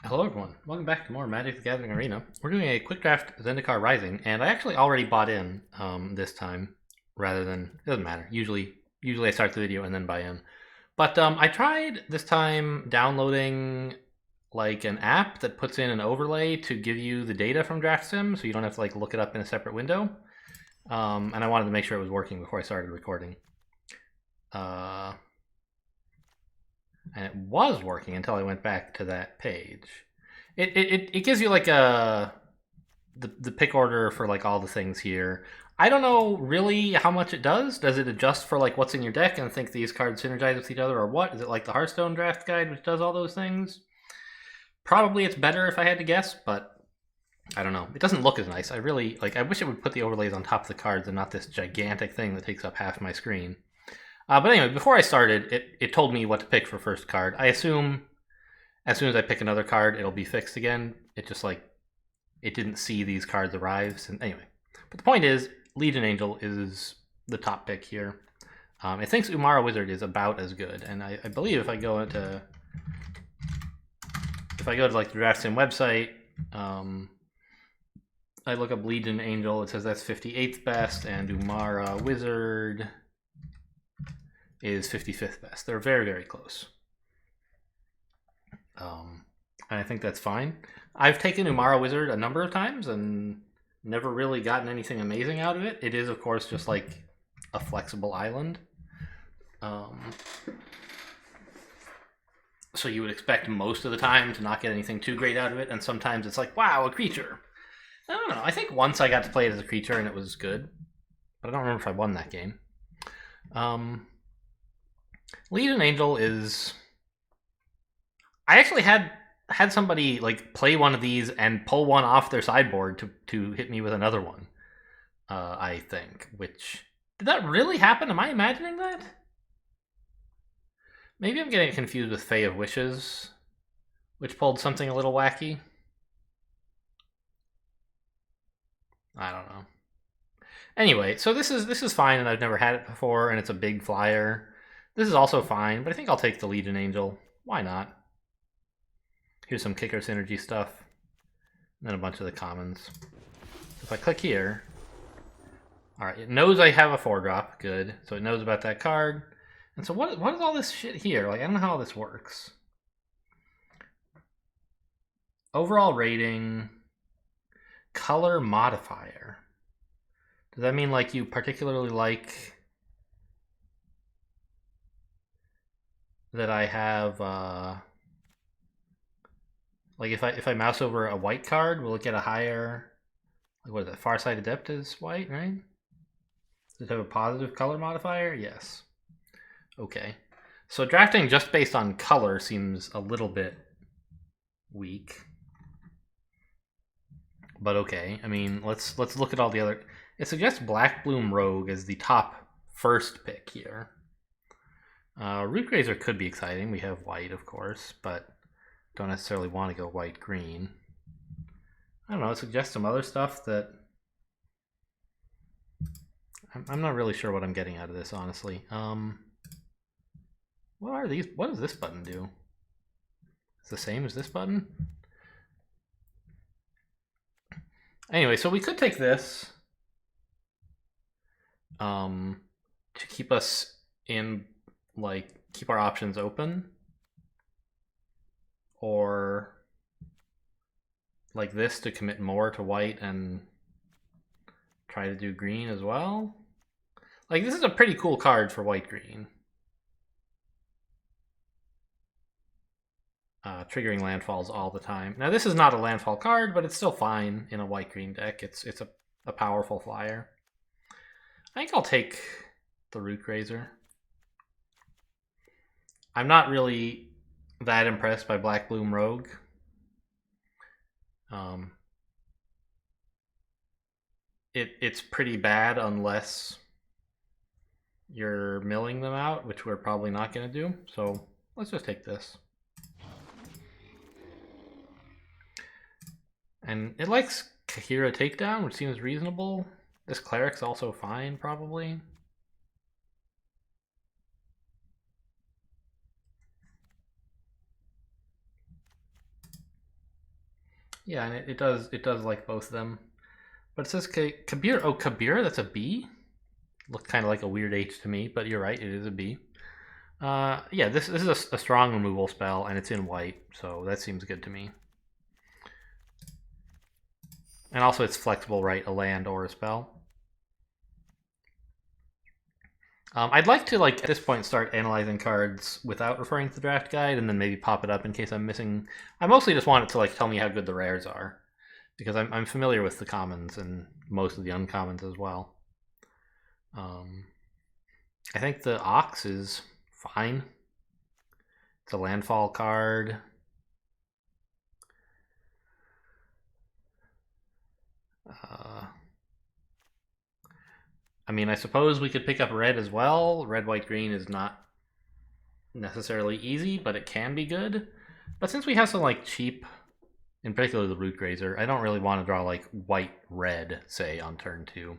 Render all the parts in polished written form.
Hello everyone, welcome back to more Magic the Gathering Arena. We're doing a quick draft Zendikar Rising, and I actually already bought in this time, rather than, it doesn't matter, usually I start the video and then buy in. But I tried this time downloading like an app that puts in an overlay to give you the data from DraftSim, so you don't have to like look it up in a separate window. And I wanted to make sure it was working before I started recording. And it was working until I went back to that page. It gives you like the pick order for like all the things here. I don't know really how much it does. Does it adjust for like what's in your deck and think these cards synergize with each other, or what? Is it like the Hearthstone draft guide, which does all those things? Probably it's better if I had to guess, but I don't know. It doesn't look as nice. I really like. I wish it would put the overlays on top of the cards and not this gigantic thing that takes up half my screen. But anyway, before I started, it told me what to pick for first card. I assume as soon as I pick another card, it'll be fixed again. It just like, it didn't see these cards arrive. And anyway, but the point is, Legion Angel is the top pick here. It thinks Umara Wizard is about as good, and I believe if I go to like the DraftSim website, I look up Legion Angel, it says that's 58th best, and Umara Wizard is 55th best. They're very, very close. And I think that's fine. I've taken Umara Wizard a number of times and never really gotten anything amazing out of it. It is, of course, just like a flexible island. So you would expect most of the time to not get anything too great out of it, and sometimes it's like, wow, a creature. I don't know. I think once I got to play it as a creature and it was good, but I don't remember if I won that game. Legion Angel is... I actually had somebody like play one of these and pull one off their sideboard to hit me with another one. I think. Which, did that really happen? Am I imagining that? Maybe I'm getting confused with Fae of Wishes, which pulled something a little wacky. I don't know. Anyway, so this is fine, and I've never had it before, and it's a big flyer. This is also fine, but I think I'll take the Legion Angel. Why not? Here's some kicker synergy stuff, and then a bunch of the commons. So if I click here, all right, it knows I have a 4-drop, good. So it knows about that card. And so what is all this shit here? Like, I don't know how all this works. Overall rating, color modifier. Does that mean like you particularly like that I have like if I mouse over a white card, will it get a higher, like what is that, Farsight Adept is white, right? Does it have a positive color modifier? Yes. Okay. So drafting just based on color seems a little bit weak. But okay. I mean, let's look at all the other. It suggests Black Bloom Rogue as the top first pick here. Rootgrazer could be exciting. We have white, of course, but don't necessarily want to go white-green. I don't know, it suggests some other stuff that... I'm not really sure what I'm getting out of this, honestly. What are these? What does this button do? It's the same as this button? Anyway, so we could take this to keep us in, like, keep our options open, or like this to commit more to white and try to do green as well. Like, this is a pretty cool card for white-green. Triggering landfalls all the time. Now, this is not a landfall card, but it's still fine in a white-green deck. It's a powerful flyer. I think I'll take the Rootgrazer. I'm not really that impressed by Black Bloom Rogue. It's pretty bad unless you're milling them out, which we're probably not going to do. So let's just take this. And it likes Kahira Takedown, which seems reasonable. This Cleric's also fine, probably. Yeah, and it does like both of them. But it says Kabir. Oh, Kabir, that's a B? Looked kind of like a weird H to me, but you're right, it is a B. Yeah, this is a strong removal spell, and it's in white, so that seems good to me. And also it's flexible, right? A land or a spell. I'd like to, like, at this point, start analyzing cards without referring to the draft guide, and then maybe pop it up in case I'm missing. I mostly just want it to, like, tell me how good the rares are, because I'm familiar with the commons and most of the uncommons as well. I think the Ox is fine. It's a landfall card. I mean, I suppose we could pick up red as well. Red, white, green is not necessarily easy, but it can be good. But since we have some, like, cheap, in particular the Root Grazer, I don't really want to draw, like, white, red, say, on turn 2.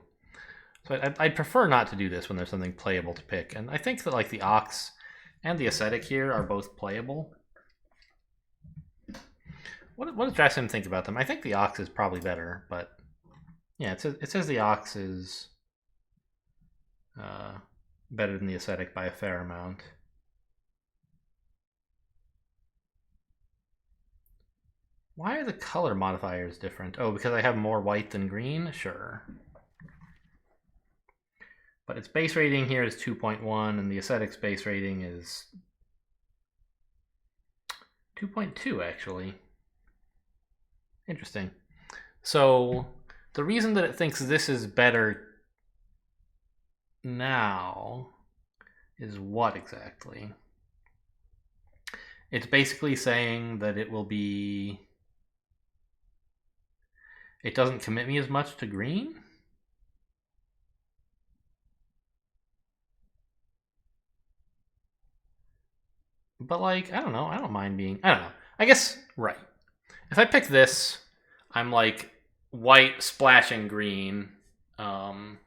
So I'd prefer not to do this when there's something playable to pick. And I think that, like, the Ox and the Ascetic here are both playable. What does Drassim think about them? I think the Ox is probably better, but yeah, it says the Ox is better than the Ascetic by a fair amount. Why are the color modifiers different? Oh, because I have more white than green? Sure. But its base rating here is 2.1, and the Ascetic's base rating is 2.2, actually. Interesting. So the reason that it thinks this is better now is what exactly? It's basically saying that it will be... It doesn't commit me as much to green? But, like, I don't know. I don't mind being... I don't know. I guess, right. If I pick this, I'm, like, white splashing green, and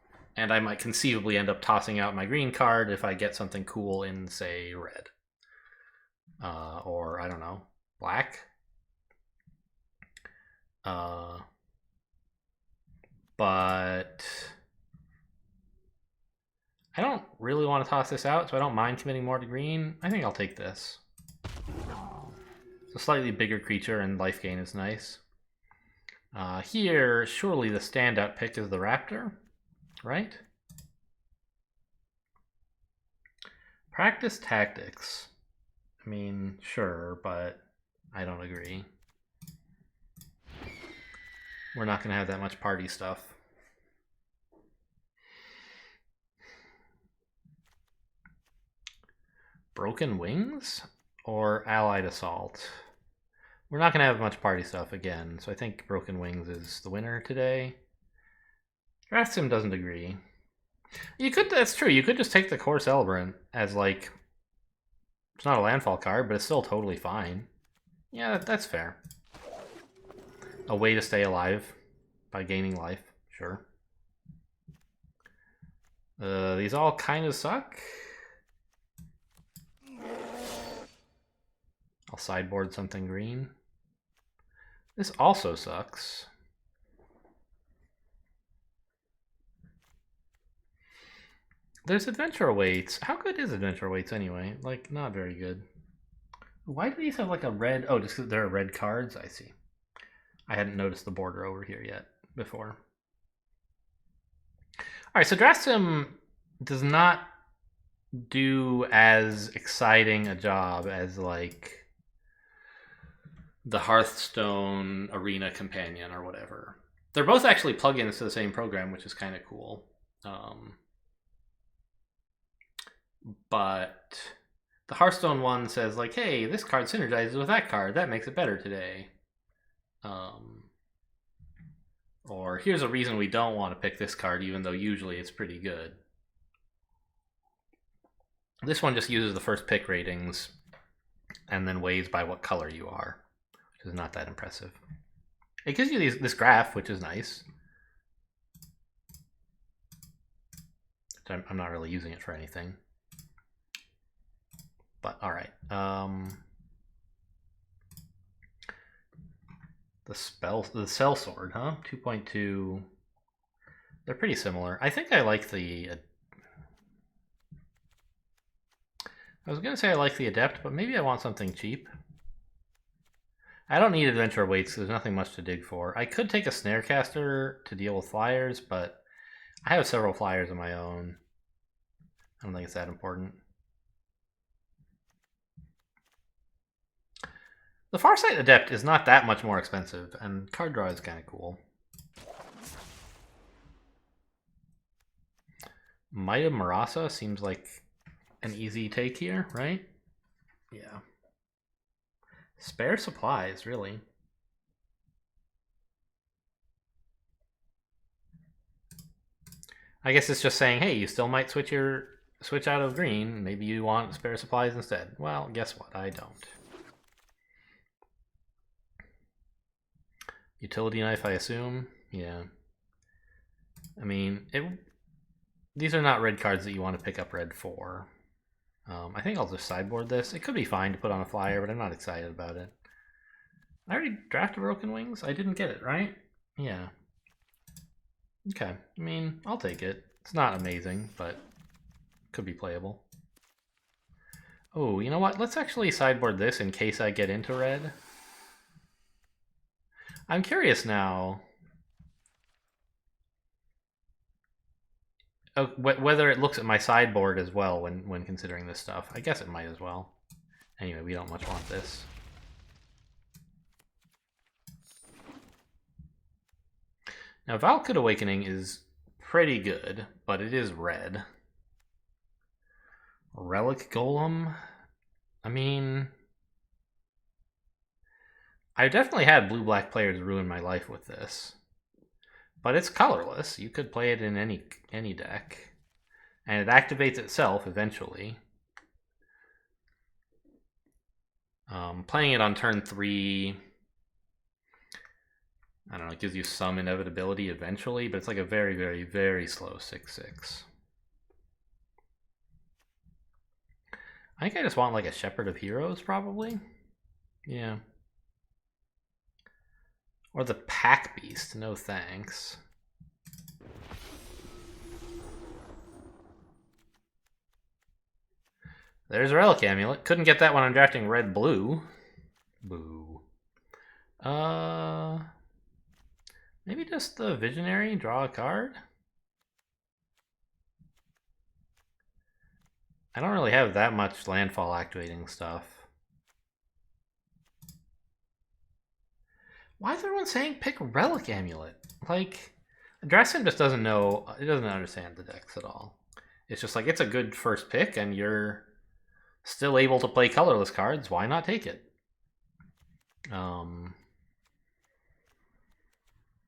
I might conceivably end up tossing out my green card if I get something cool in, say, red. Or, I don't know, black. But I don't really want to toss this out, so I don't mind committing more to green. I think I'll take this. It's a slightly bigger creature, and life gain is nice. Here, surely the standout pick is the Raptor, right? Practice tactics. I mean, sure, but I don't agree. We're not going to have that much party stuff. Broken Wings or Allied Assault? We're not going to have much party stuff again, so I think Broken Wings is the winner today. Draft Sim doesn't agree. You could, that's true, you could just take the Core Celebrant as, like, it's not a landfall card, but it's still totally fine. Yeah, that's fair. A way to stay alive by gaining life, sure. These all kind of suck. I'll sideboard something green. This also sucks. There's Adventure Awaits. How good is Adventure Awaits anyway? Like, not very good. Why do these have, like, a red... Oh, just because there are red cards? I see. I hadn't noticed the border over here yet before. Alright, so Draft Sim does not do as exciting a job as, like, the Hearthstone Arena Companion or whatever. They're both actually plugins to the same program, which is kind of cool. But the Hearthstone one says, like, hey, this card synergizes with that card. That makes it better today. Or here's a reason we don't want to pick this card, even though usually it's pretty good. This one just uses the first pick ratings and then weighs by what color you are, which is not that impressive. It gives you this graph, which is nice. I'm not really using it for anything. But all right. the Cell Sword, huh? 2.2. They're pretty similar. I think I like the... I was going to say I like the Adept, but maybe I want something cheap. I don't need adventure weights, so there's nothing much to dig for. I could take a Snarecaster to deal with flyers, but I have several flyers of my own. I don't think it's that important. The Farsight Adept is not that much more expensive, and card draw is kind of cool. Might of Marasa seems like an easy take here, right? Yeah. Spare supplies, really. I guess it's just saying, hey, you still might switch out of green. Maybe you want spare supplies instead. Well, guess what? I don't. Utility knife, I assume. Yeah. I mean, these are not red cards that you want to pick up red for. I think I'll just sideboard this. It could be fine to put on a flyer, but I'm not excited about it. I already drafted Broken Wings? I didn't get it, right? Yeah. Okay. I mean, I'll take it. It's not amazing, but could be playable. Oh, you know what? Let's actually sideboard this in case I get into red. I'm curious now whether it looks at my sideboard as well when considering this stuff. I guess it might as well. Anyway, we don't much want this. Now, Valakut Awakening is pretty good, but it is red. Relic Golem? I mean... I've definitely had blue-black players ruin my life with this. But it's colorless. You could play it in any deck. And it activates itself eventually. Playing it on turn 3... I don't know, it gives you some inevitability eventually, but it's like a very, very, very slow 6/6. I think I just want like a Shepherd of Heroes, probably. Yeah. Or the Pack Beast, no thanks. There's a Relic Amulet. Couldn't get that when I'm drafting red-blue. Boo. Maybe just the Visionary, draw a card? I don't really have that much landfall activating stuff. Why is everyone saying pick Relic Amulet? Like, Drassin just doesn't know, it doesn't understand the decks at all. It's just like, it's a good first pick and you're still able to play colorless cards, why not take it?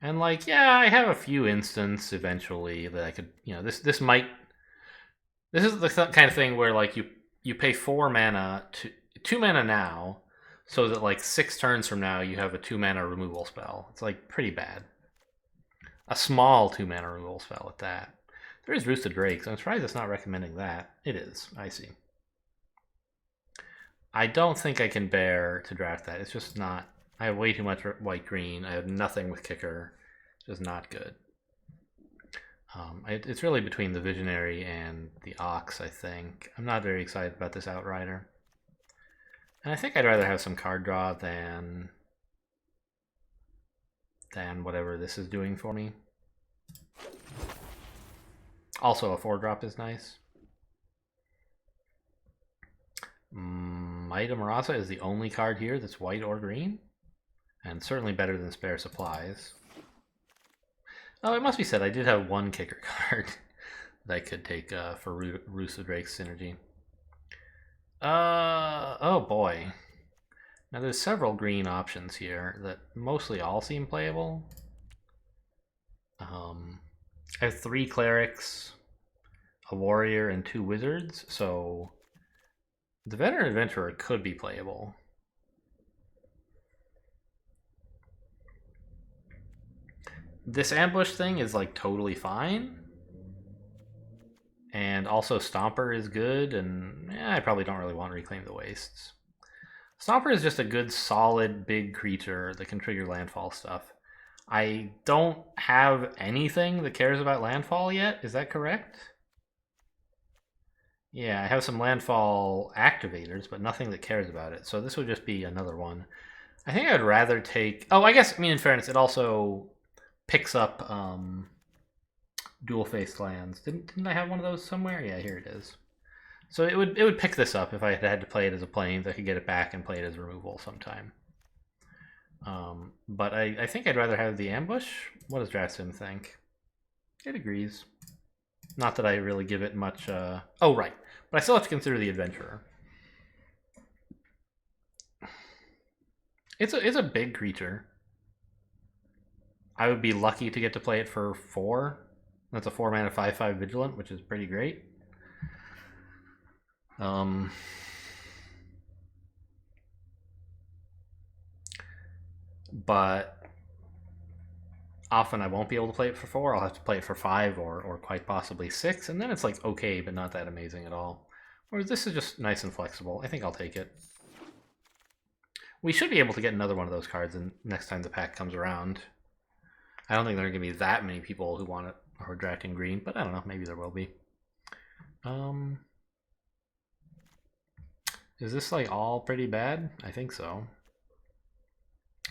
And like, yeah, I have a few instances eventually that I could, you know, this is the kind of thing where like you pay 4 mana to 2 mana now, so that like 6 turns from now you have a 2 mana removal spell. It's like pretty bad. A small 2 mana removal spell at that. There is Roosted Drake, so I'm surprised it's not recommending that. It is, I see. I don't think I can bear to draft that. It's just not. I have way too much white-green. I have nothing with kicker. It's just not good. It's really between the Visionary and the Ox, I think. I'm not very excited about this Outrider. And I think I'd rather have some card draw than whatever this is doing for me. Also, a 4-drop is nice. Might of Marasa is the only card here that's white or green. And certainly better than Spare Supplies. Oh, it must be said, I did have 1 kicker card that I could take for Roosted Drake's synergy. Oh boy. Now there's several green options here that mostly all seem playable. I have 3 clerics, a warrior, and 2 wizards, so the Veteran Adventurer could be playable. This ambush thing is like totally fine. And also Stomper is good, and I probably don't really want to Reclaim the Wastes. Stomper is just a good, solid, big creature that can trigger landfall stuff. I don't have anything that cares about landfall yet. Is that correct? Yeah, I have some landfall activators, but nothing that cares about it. So this would just be another one. I think I'd rather take... Oh, I guess, I mean, in fairness, it also picks up dual-faced lands. Didn't I have one of those somewhere? Yeah, here it is. So it would pick this up if I had to play it as a plains. I could get it back and play it as removal sometime. But I think I'd rather have the ambush. What does DraftSim think? It agrees. Not that I really give it much... Oh, right. But I still have to consider the adventurer. It's a big creature. I would be lucky to get to play it for 4. That's a 4-mana 5/5 Vigilant, which is pretty great. But often I won't be able to play it for 4. I'll have to play it for 5 or quite possibly 6, and then it's like okay, but not that amazing at all. Whereas this is just nice and flexible. I think I'll take it. We should be able to get another one of those cards next time the pack comes around. I don't think there are going to be that many people who want it or are drafting green, but I don't know. Maybe there will be. Is this like all pretty bad? I think so.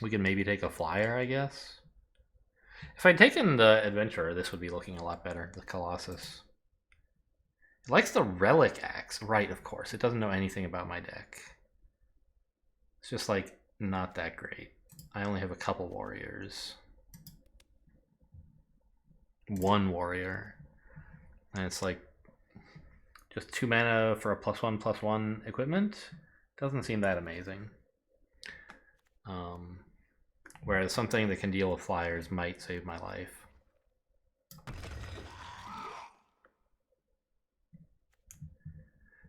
We can maybe take a flyer, I guess. If I'd taken the adventurer, this would be looking a lot better. The Colossus. It likes the relic axe, right? Of course, it doesn't know anything about my deck. It's just like not that great. I only have a couple warriors. 1 warrior, and it's like just 2 mana for a +1/+1 equipment. Doesn't seem that amazing. Whereas something that can deal with flyers might save my life.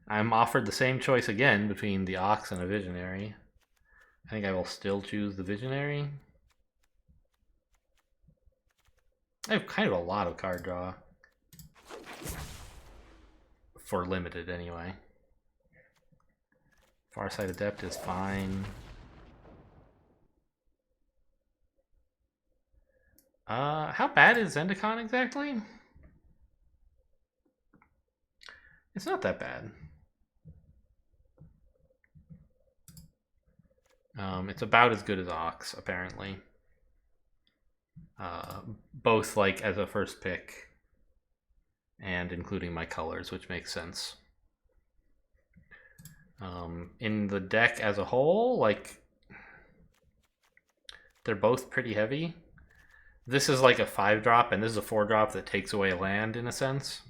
I'm offered the same choice again between the Ox and a Visionary. I think I will still choose the Visionary. I have kind of a lot of card draw. For limited, anyway. Farsight Adept is fine. How bad is Zendikon exactly? It's not that bad. It's about as good as Ox, apparently. Both like as a first pick and including my colors, which makes sense. In the deck as a whole, like they're both pretty heavy. This is like a 5-drop and this is a 4-drop that takes away a land in a sense.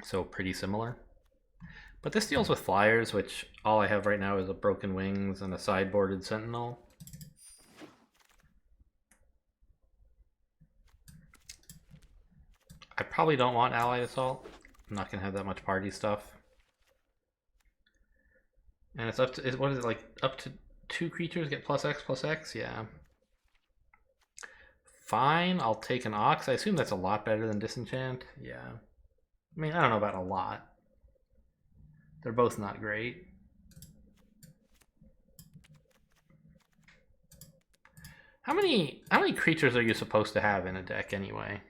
So pretty similar. But this deals with flyers, which all I have right now is a Broken Wings and a sideboarded Sentinel. I probably don't want Allied Assault. I'm not going to have that much party stuff. And it's up to, what is it, like up to 2 creatures get +X/+X? Yeah. Fine, I'll take an Ox. I assume that's a lot better than Disenchant. Yeah. I mean, I don't know about a lot. They're both not great. How many creatures are you supposed to have in a deck anyway?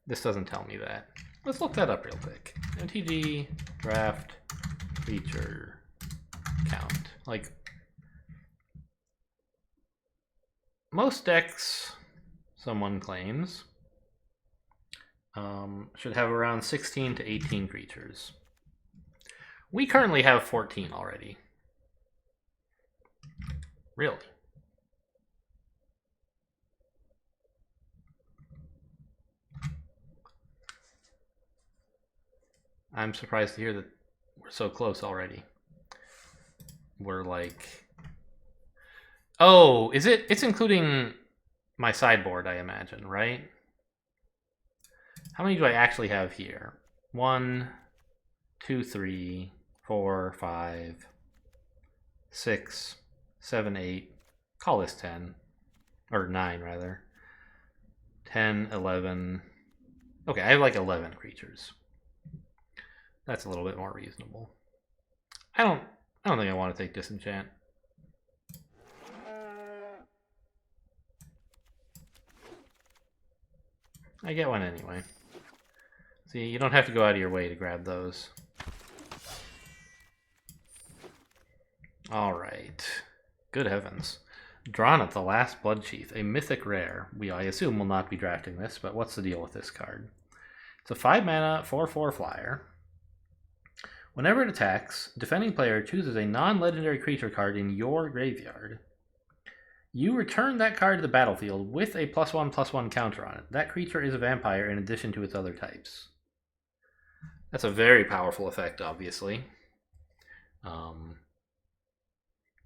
This doesn't tell me that. Let's look that up real quick. MTG draft creature count. Like most decks, someone claims, should have around 16 to 18 creatures. We currently have 14 already. Really? I'm surprised to hear that we're so close already. We're like... Oh, is it? It's including my sideboard, I imagine, right? How many do I actually have here? 1, 2, 3, 4, 5, 6, 7, 8. Call this 10. Or 9, rather. 10, 11. Okay, I have like 11 creatures. That's a little bit more reasonable. I don't I don't think I want to take Disenchant. I get one anyway. See, you don't have to go out of your way to grab those. Alright. Good heavens. Drawn at the Last Blood Chief, a mythic rare. I assume will not be drafting this, but what's the deal with this card? It's a 5 mana, 4/4 flyer. Whenever it attacks, defending player chooses a non-legendary creature card in your graveyard. You return that card to the battlefield with a +1/+1 counter on it. That creature is a vampire in addition to its other types. That's a very powerful effect, obviously.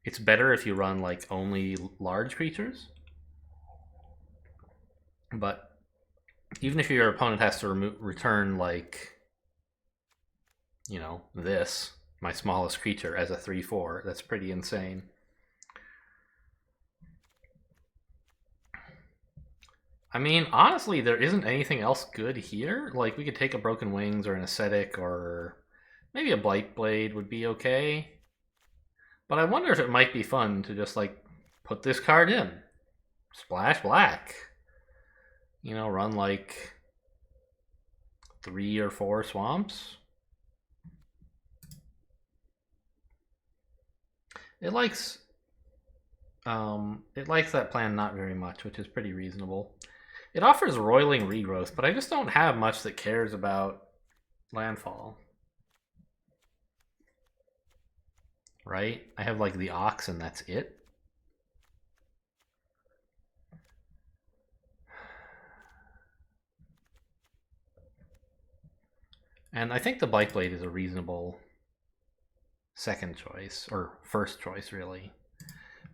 It's better if you run like only large creatures. But even if your opponent has to return like, you know, this, my smallest creature, as a 3/4, that's pretty insane. I mean, honestly, there isn't anything else good here. Like, we could take a Broken Wings or an Ascetic, or maybe a Blightblade would be okay. But I wonder if it might be fun to just, like, put this card in. Splash black. You know, run, like, 3 or 4 swamps. It likes that plan not very much, which is pretty reasonable. It offers Roiling Regrowth, but I just don't have much that cares about landfall. Right? I have like the Ox and that's it. And I think the Blightblade is a reasonable second choice, or first choice, really.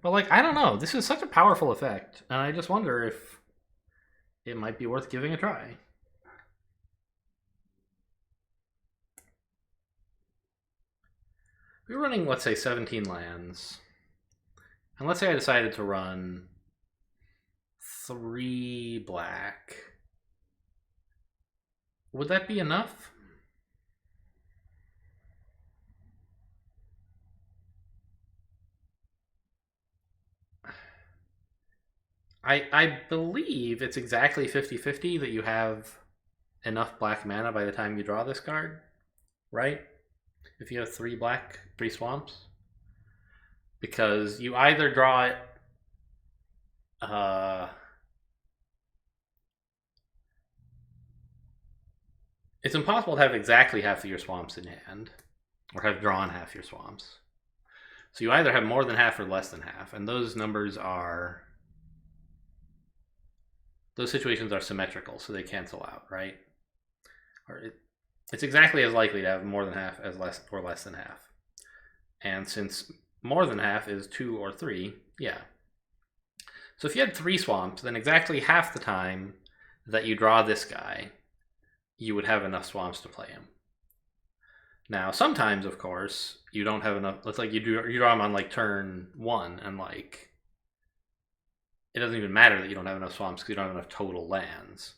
But, like, I don't know. This is such a powerful effect, and I just wonder if it might be worth giving a try. We're running, let's say, 17 lands. And let's say I decided to run 3 black. Would that be enough? I believe it's exactly 50-50 that you have enough black mana by the time you draw this card, right? If you have 3 black, 3 swamps. Because you either draw it it's impossible to have exactly half of your swamps in hand, or have drawn half your swamps. So you either have more than half or less than half, and those situations are symmetrical, so they cancel out, right? It's exactly as likely to have more than half as less than half. And since more than half is 2 or 3, yeah. So if you had 3 swamps, then exactly half the time that you draw this guy, you would have enough swamps to play him. Now, sometimes, of course, you don't have enough. Let's like you draw him on like turn 1, and like it doesn't even matter that you don't have enough swamps because you don't have enough total lands.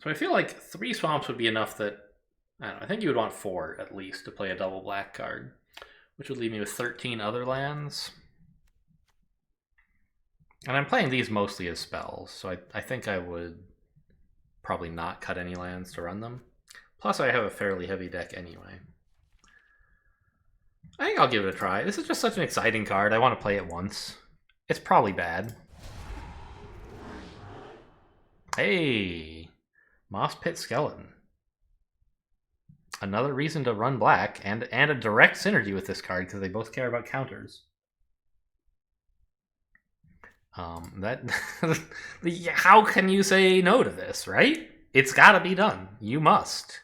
So I feel like 3 swamps would be enough that, I don't know, I think you would want 4 at least to play a double black card, which would leave me with 13 other lands. And I'm playing these mostly as spells, so I think I would probably not cut any lands to run them. Plus I have a fairly heavy deck anyway. I think I'll give it a try. This is just such an exciting card. I want to play it once. It's probably bad. Hey! Moss Pit Skeleton. Another reason to run black, and a direct synergy with this card because they both care about counters. How can you say no to this, right? It's gotta be done. You must.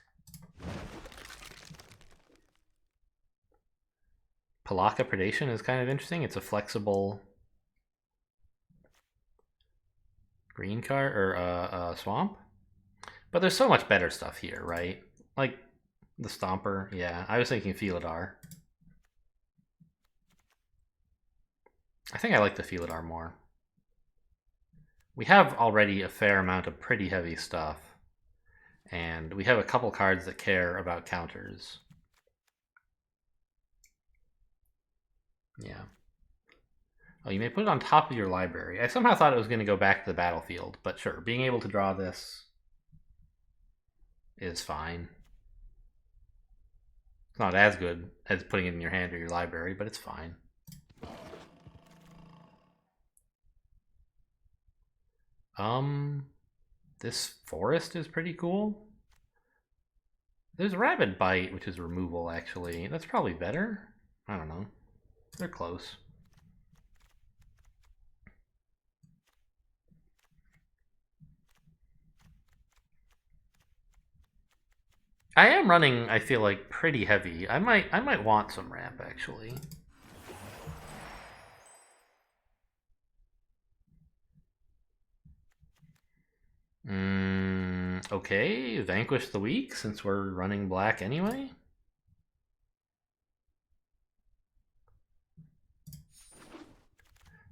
Palaka Predation is kind of interesting. It's a flexible green card, or swamp. But there's so much better stuff here, right? Like the Stomper, yeah. I was thinking Felidar. I think I like the Felidar more. We have already a fair amount of pretty heavy stuff. And we have a couple cards that care about counters. Yeah. Oh, you may put it on top of your library. I somehow thought it was going to go back to the battlefield, but sure, being able to draw this is fine. It's not as good as putting it in your hand or your library, but it's fine. This forest is pretty cool. There's Rabid Bite, which is removal, actually. That's probably better. I don't know. They're close. I am running, I feel like, pretty heavy. I might want some ramp, actually. Okay, Vanquish the Weak, since we're running black anyway.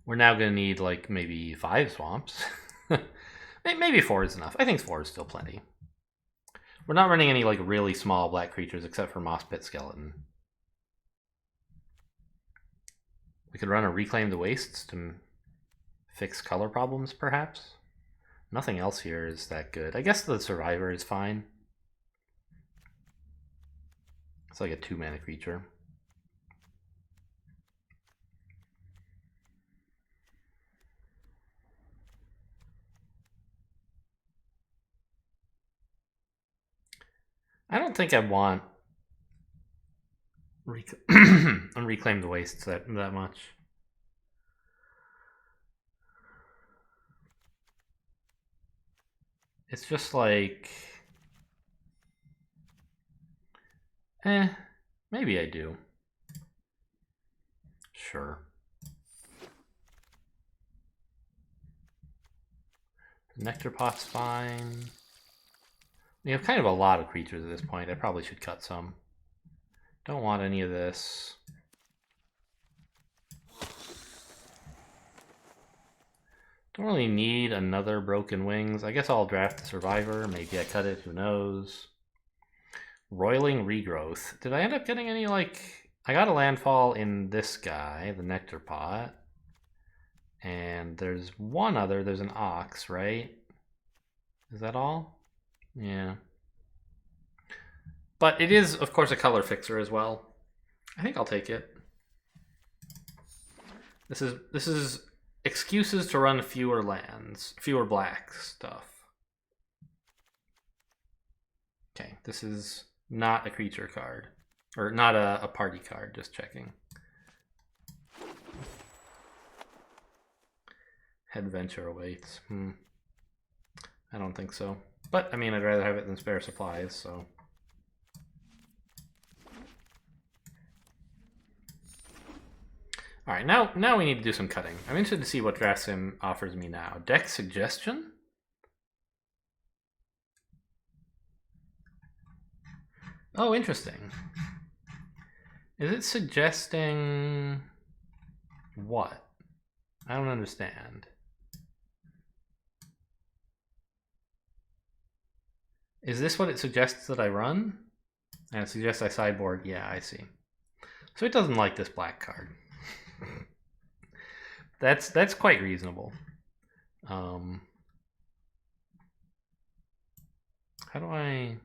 We're now going to need, like, maybe 5 swamps. Maybe 4 is enough. I think 4 is still plenty. We're not running any, like, really small black creatures except for Moss Pit Skeleton. We could run a Reclaim the Wastes to fix color problems, perhaps. Nothing else here is that good. I guess the Survivor is fine. It's like a 2-mana creature. I don't think I want Reclaim the Wastes that much. It's just like... maybe I do. Sure. Nectar Pot's fine. We have kind of a lot of creatures at this point. I probably should cut some. Don't want any of this. Don't really need another Broken Wings. I guess I'll draft the Survivor. Maybe I cut it, who knows. Roiling Regrowth. Did I end up getting any, like... I got a landfall in this guy, the Nectar Pot. And there's one other. There's an Ox, right? Is that all? Yeah. But it is, of course, a color fixer as well. I think I'll take it. This is excuses to run fewer lands, fewer black stuff. Okay, this is not a creature card. Or not a party card, just checking. Headventure awaits. I don't think so. But, I mean, I'd rather have it than spare supplies, so... Alright, now we need to do some cutting. I'm interested to see what Draft Sim offers me now. Deck Suggestion? Oh, interesting. Is it suggesting... what? I don't understand. Is this what it suggests that I run? And it suggests I sideboard? Yeah, I see. So it doesn't like this black card. That's quite reasonable. How do I...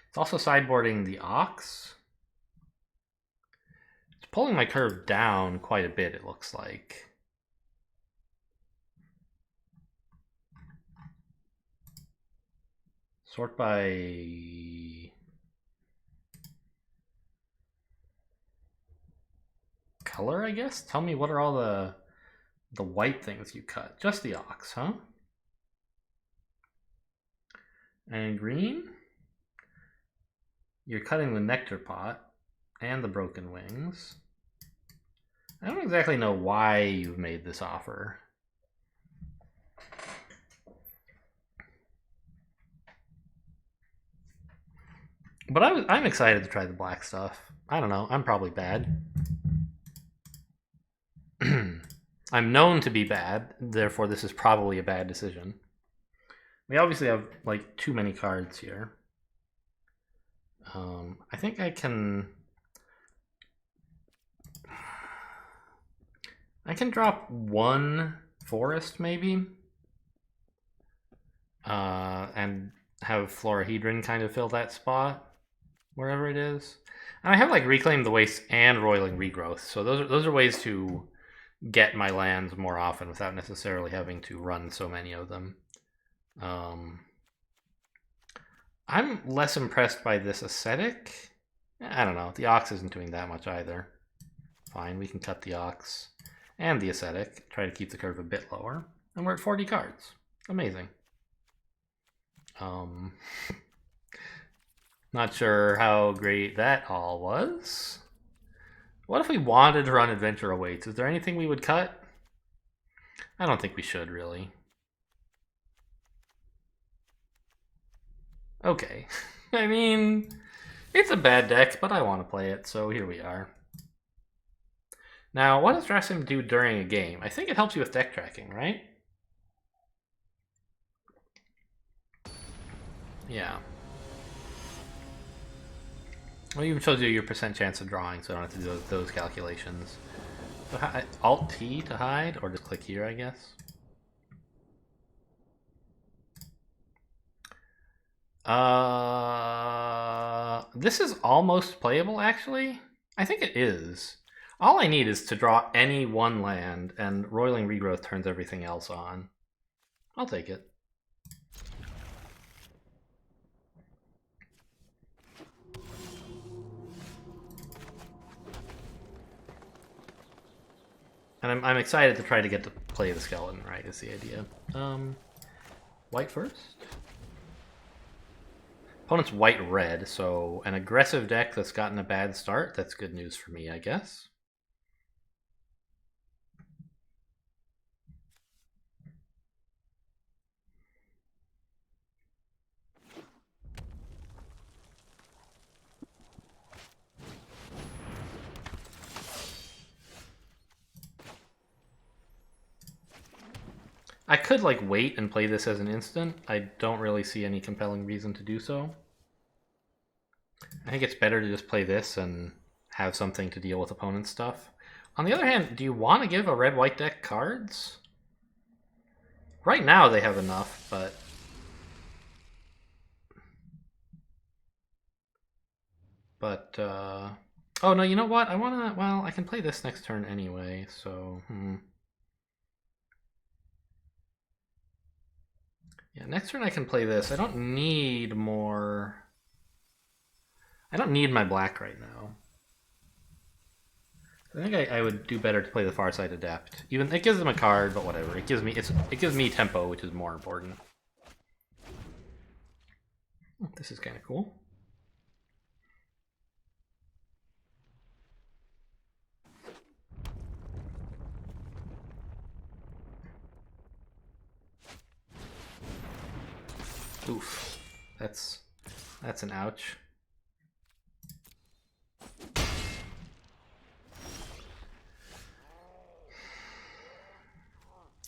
It's also sideboarding the Ox. It's pulling my curve down quite a bit, it looks like. Sort by... color, I guess? Tell me, what are all the white things you cut? Just the Ox, huh? And green? You're cutting the Nectar Pot and the Broken Wings. I don't exactly know why you've made this offer. But I'm excited to try the black stuff. I don't know, I'm probably bad. I'm known to be bad, therefore this is probably a bad decision. We obviously have, like, too many cards here. I think I can drop one forest maybe, and have Florahedron kind of fill that spot wherever it is. And I have like Reclaim the Waste and Roiling Regrowth, so those are ways to get my lands more often without necessarily having to run so many of them. I'm less impressed by this Ascetic. I don't know. The Ox isn't doing that much either. Fine, we can cut the Ox and the Ascetic. Try to keep the curve a bit lower. And we're at 40 cards. Amazing. Not sure how great that all was. What if we wanted to run Adventure Awaits? Is there anything we would cut? I don't think we should, really. Okay. I mean, it's a bad deck, but I want to play it, so here we are. Now, what does Dress Him do during a game? I think it helps you with deck tracking, right? Yeah. Well, even shows you your percent chance of drawing, so I don't have to do those calculations. So, Alt-T to hide, or just click here, I guess. This is almost playable, actually. I think it is. All I need is to draw any one land, and Roiling Regrowth turns everything else on. I'll take it. And I'm excited to try to get to play the skeleton, right, is the idea. White first? Opponent's white-red, so an aggressive deck that's gotten a bad start. That's good news for me, I guess. I could like wait and play this as an instant. I don't really see any compelling reason to do so. I think it's better to just play this and have something to deal with opponent's stuff. On the other hand, do you want to give a red-white deck cards? Right now they have enough, but... oh, no, you know what? I want to... Well, I can play this next turn anyway, so... Yeah, next turn I can play this. I don't need more... I don't need my black right now. I think I would do better to play the Farsight Adept. Even it gives them a card, but whatever. It gives me tempo, which is more important. Oh, this is kind of cool. Oof, that's an ouch.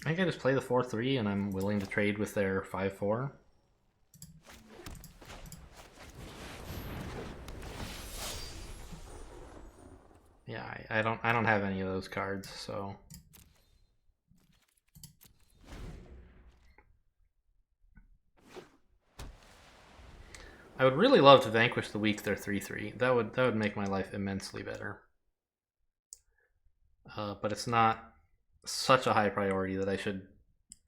I think I just play the 4-3 and I'm willing to trade with their 5-4. Yeah, I don't have any of those cards, so... I would really love to vanquish the weak their 3-3. That would make my life immensely better. But it's not such a high priority that I should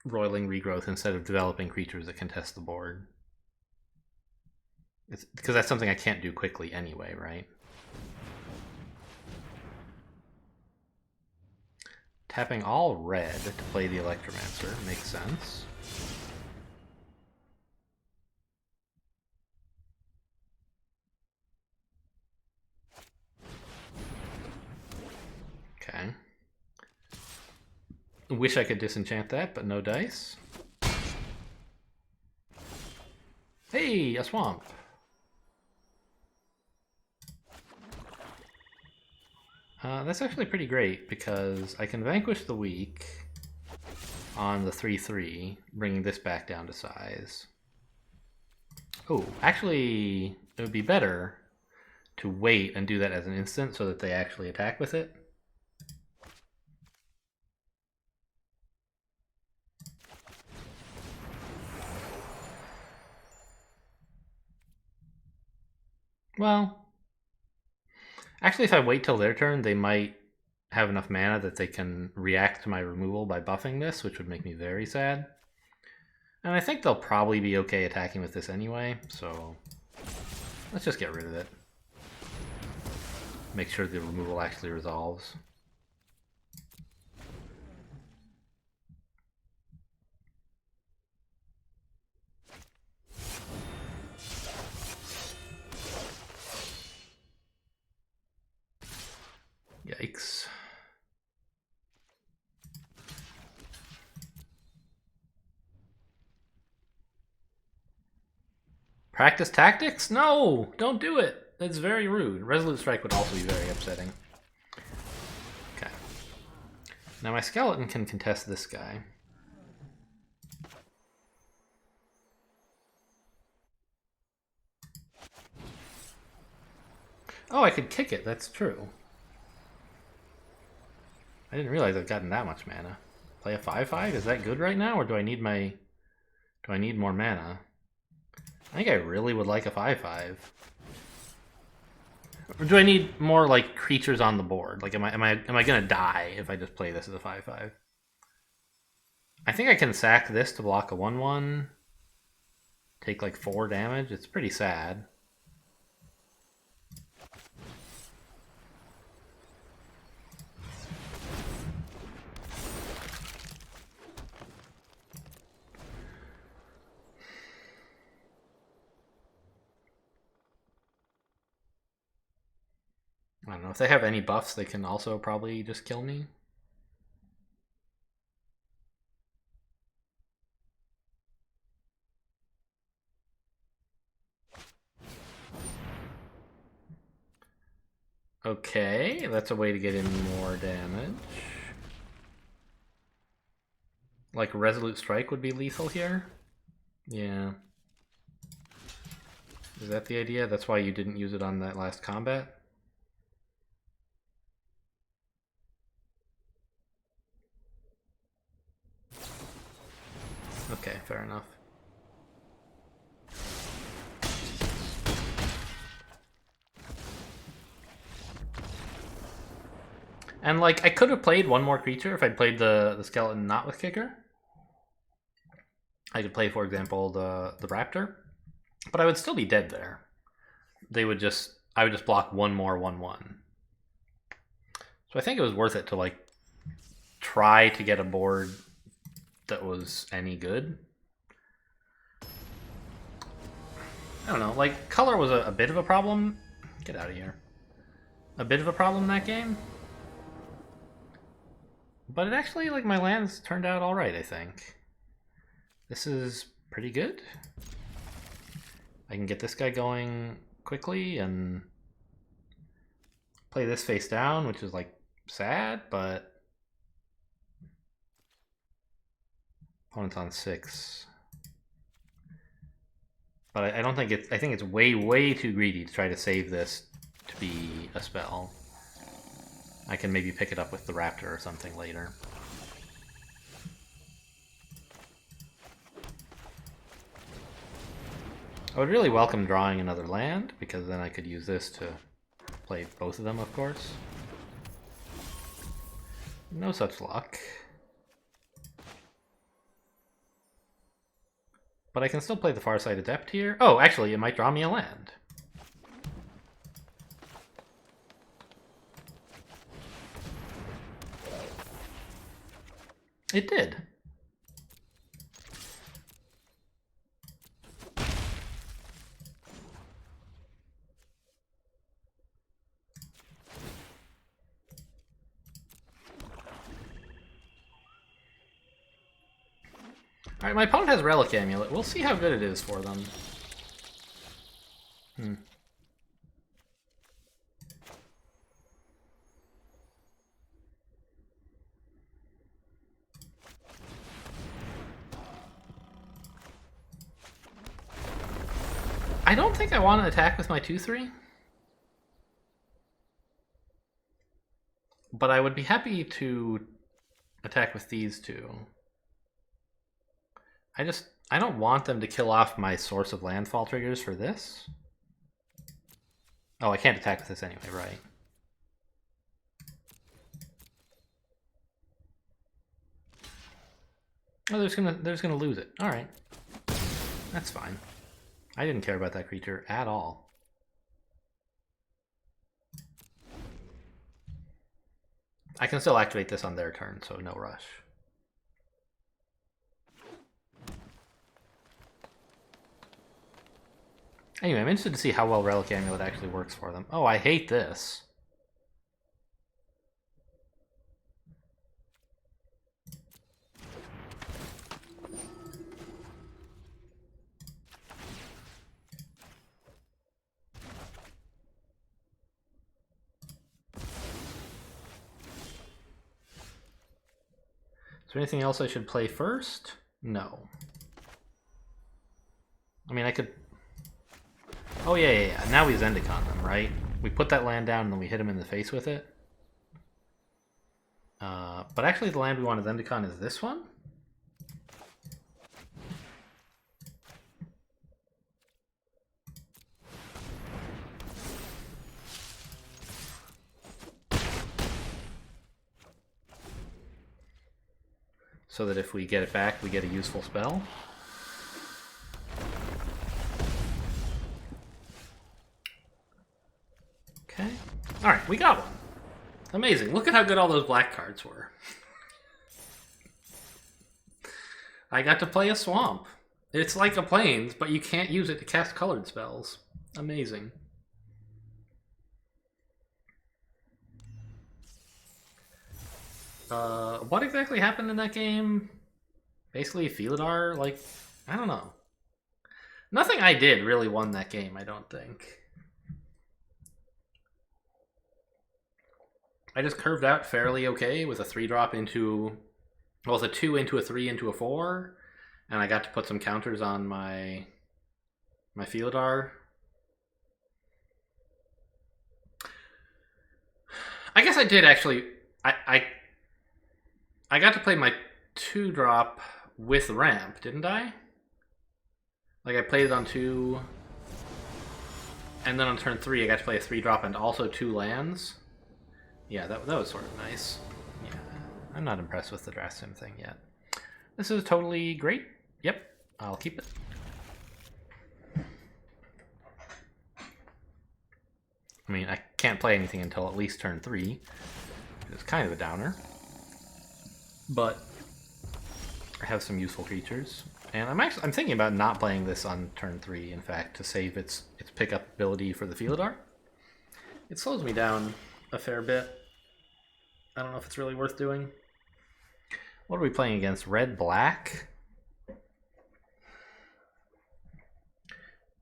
Roiling Regrowth instead of developing creatures that contest the board. It's because that's something I can't do quickly anyway, right? Tapping all red to play the Electromancer makes sense. Okay. Wish I could disenchant that, but no dice. Hey, a swamp. That's actually pretty great because I can vanquish the weak on the 3-3, bringing this back down to size. Oh, actually, it would be better to wait and do that as an instant so that they actually attack with it. Well, actually, if I wait till their turn, they might have enough mana that they can react to my removal by buffing this, which would make me very sad. And I think they'll probably be okay attacking with this anyway, so let's just get rid of it. Make sure the removal actually resolves. Yikes. Practice tactics? No! Don't do it! That's very rude. Resolute Strike would also be very upsetting. Okay. Now my skeleton can contest this guy. Oh, I could kick it. That's true. I didn't realize I'd gotten that much mana. Play a 5/5? Is that good right now, or do I need my... Do I need more mana? I think I really would like a 5/5. Or do I need more like creatures on the board? Like, am I gonna die if I just play this as a 5/5? I think I can sack this to block a 1/1. Take like 4 damage. It's pretty sad. I don't know. If they have any buffs, they can also probably just kill me. Okay, that's a way to get in more damage. Like Resolute Strike would be lethal here? Yeah. Is that the idea? That's why you didn't use it on that last combat? Okay, fair enough. And like, I could have played one more creature if I'd played the skeleton not with kicker. I could play, for example, the raptor, but I would still be dead there. I would just block one more 1/1. So I think it was worth it to like try to get a board that was any good. I don't know, like color was a bit of a problem. Get out of here. A bit of a problem that game. But it actually, like, my lands turned out alright, I think. This is pretty good. I can get this guy going quickly and play this face down, which is, like, sad, but... Opponent's on 6. But I don't think it's... I think it's way, way too greedy to try to save this to be a spell. I can maybe pick it up with the raptor or something later. I would really welcome drawing another land, because then I could use this to play both of them, of course. No such luck. But I can still play the Farsight Adept here. Oh, actually, it might draw me a land. It did. Alright, my opponent has Relic Amulet. We'll see how good it is for them. I don't think I want to attack with my 2/3. But I would be happy to attack with these two. I don't want them to kill off my source of landfall triggers for this. Oh, I can't attack with this anyway, right? Oh, they're just gonna lose it. All right, that's fine. I didn't care about that creature at all. I can still activate this on their turn, so no rush. Anyway, I'm interested to see how well Relic Amulet actually works for them. Oh, I hate this. Is there anything else I should play first? No. I mean, I could... Oh, yeah. Now we Zendikon them, right? We put that land down and then we hit him in the face with it. But actually the land we want to Zendikon is this one? So that if we get it back, we get a useful spell. Okay. Alright, we got one. Amazing. Look at how good all those black cards were. I got to play a swamp. It's like a plains, but you can't use it to cast colored spells. Amazing. What exactly happened in that game? Basically, Felidar, like, I don't know. Nothing I did really won that game, I don't think. I just curved out fairly okay with a 3-drop into... Well, it's a 2 into a 3 into a 4. And I got to put some counters on my Felidar. I guess I did actually... I got to play my 2-drop with ramp, didn't I? Like, I played it on 2, and then on turn 3 I got to play a 3-drop and also 2 lands. Yeah, that was sort of nice. Yeah, I'm not impressed with the draft sim thing yet. This is totally great. Yep, I'll keep it. I mean, I can't play anything until at least turn 3. It's kind of a downer. But I have some useful creatures. And I'm thinking about not playing this on turn 3, in fact, to save its pickup ability for the Felidar. It slows me down a fair bit. I don't know if it's really worth doing. What are we playing against? Red-black?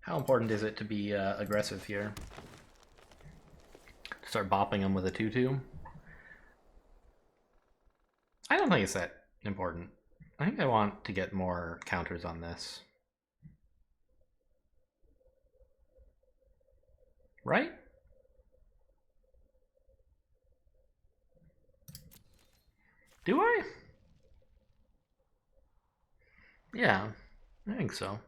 How important is it to be aggressive here? Start bopping them with a 2/2? I don't think it's that important. I think I want to get more counters on this. Right? Do I? Yeah, I think so.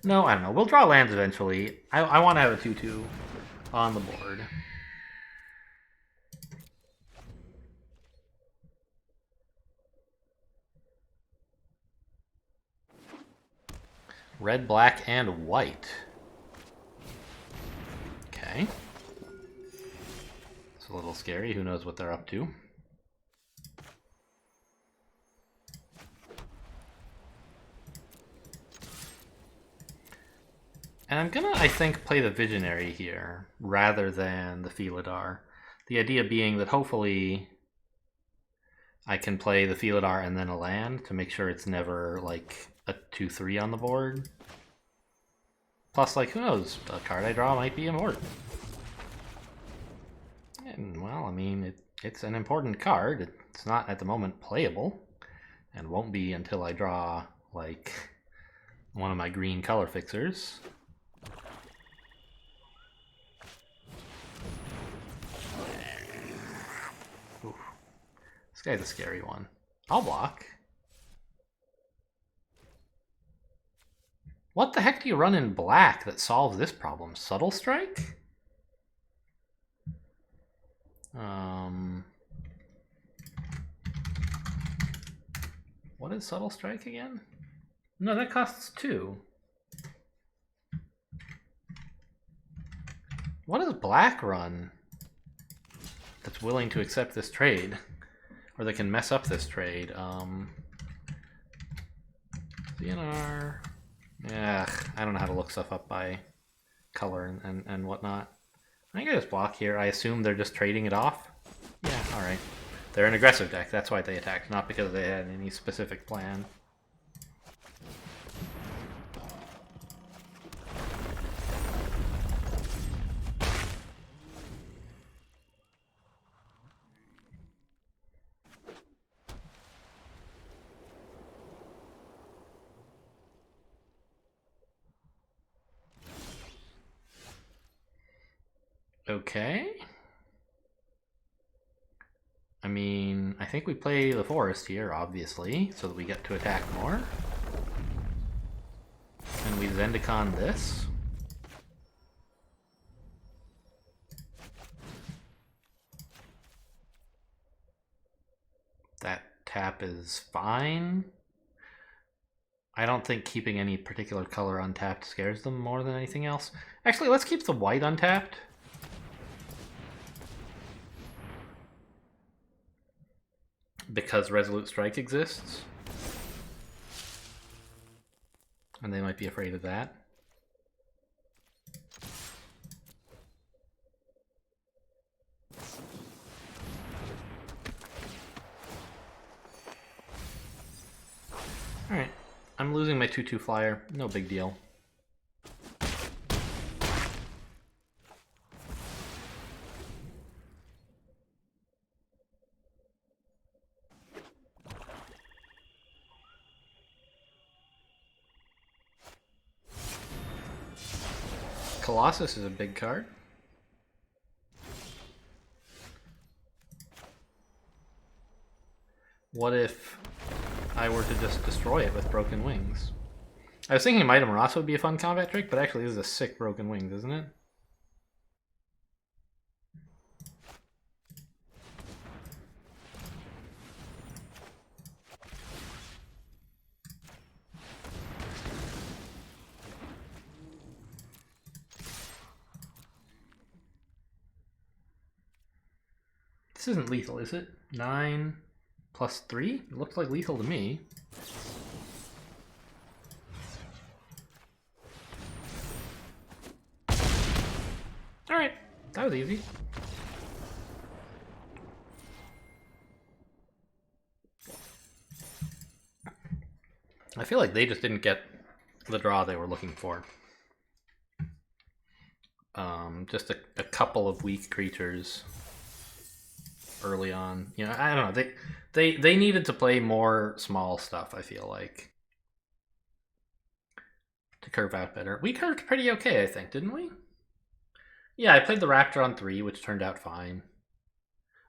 No, I don't know. We'll draw lands eventually. I want to have a 2/2 on the board. Red, black, and white. Okay. It's a little scary. Who knows what they're up to? And I'm gonna, I think, play the Visionary here rather than the Felidar. The idea being that hopefully I can play the Felidar and then a land to make sure it's never like a 2/3 on the board. Plus, like, who knows? A card I draw might be important. And, well, I mean, it's an important card. It's not at the moment playable, and won't be until I draw, like, one of my green color fixers. This guy's a scary one. I'll block. What the heck do you run in black that solves this problem? Subtle Strike? What is Subtle Strike again? No, that costs 2. What does black run that's willing to accept this trade? Or that can mess up this trade? ZNR... Yeah, I don't know how to look stuff up by color and whatnot. I think I just block here. I assume they're just trading it off. Yeah, alright. They're an aggressive deck, that's why they attacked, not because they had any specific plan. Okay. I mean, I think we play the forest here, obviously, so that we get to attack more. And we Zendikon this. That tap is fine. I don't think keeping any particular color untapped scares them more than anything else. Actually, let's keep the white untapped. Because Resolute Strike exists. And they might be afraid of that. Alright, I'm losing my 2/2 flyer, no big deal. Colossus is a big card. What if I were to just destroy it with Broken Wings? I was thinking Might Marasa would be a fun combat trick, but actually this is a sick Broken Wings, isn't it? This isn't lethal, is it? 9 plus 3? It looks like lethal to me. Alright, that was easy. I feel like they just didn't get the draw they were looking for. Just a couple of weak creatures early on. You know, I don't know. They needed to play more small stuff, I feel like, to curve out better. We curved pretty okay, I think, didn't we? Yeah, I played the Raptor on 3, which turned out fine.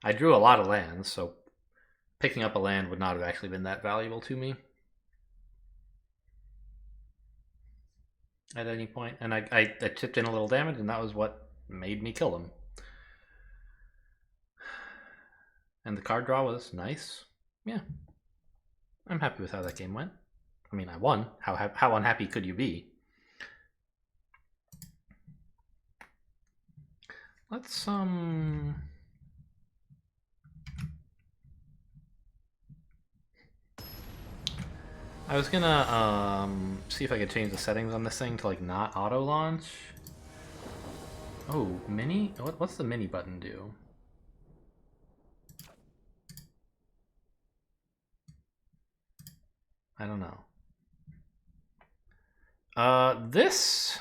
I drew a lot of lands, so picking up a land would not have actually been that valuable to me at any point. And I chipped in a little damage, and that was what made me kill him. And the card draw was nice. Yeah. I'm happy with how that game went. I mean, I won. How unhappy could you be? Let's, I was gonna, see if I could change the settings on this thing to, like, not auto-launch. Oh, mini? What's the mini button do? I don't know. This...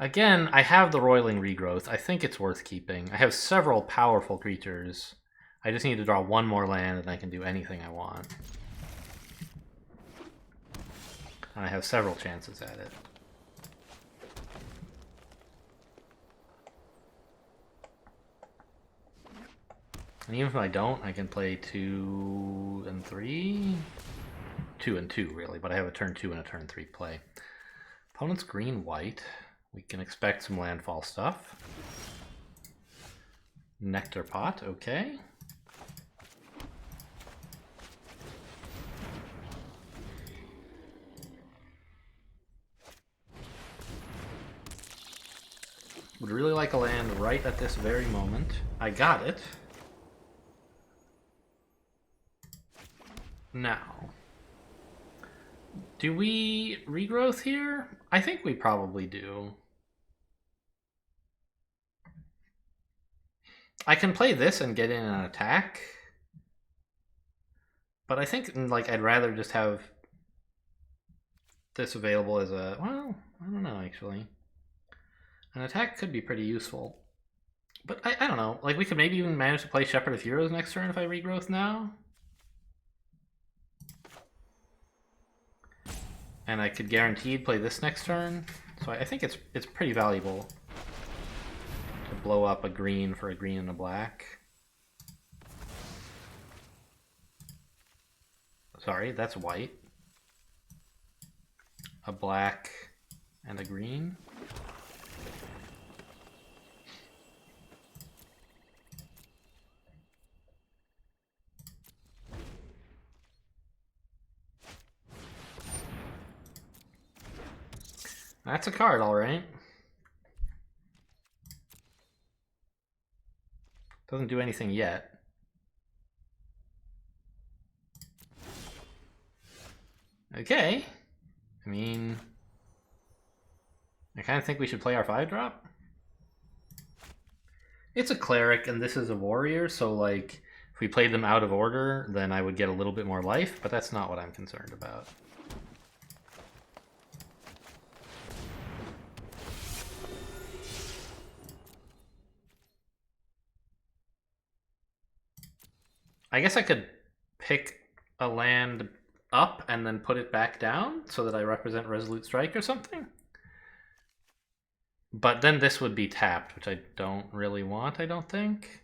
Again, I have the Roiling Regrowth. I think it's worth keeping. I have several powerful creatures. I just need to draw one more land and I can do anything I want. And I have several chances at it. And even if I don't, I can play 2 and 3. 2 and 2, really, but I have a turn 2 and a turn 3 play. Opponent's green-white. We can expect some landfall stuff. Nectar Pot, okay. Would really like a land right at this very moment. I got it. Now, do we regrowth here? I think we probably do. I can play this and get in an attack. But I think like I'd rather just have this available as a, well, I don't know actually. An attack could be pretty useful. But I don't know. Like we could maybe even manage to play Shepherd of Heroes next turn if I regrowth now. And I could guaranteed play this next turn. So I think it's pretty valuable to blow up a green for a green and a black. Sorry, that's white. A black and a green. That's a card, all right. Doesn't do anything yet. Okay. I mean, I kind of think we should play our 5-drop. It's a cleric and this is a warrior, so like if we played them out of order, then I would get a little bit more life, but that's not what I'm concerned about. I guess I could pick a land up and then put it back down so that I represent Resolute Strike or something. But then this would be tapped, which I don't really want, I don't think.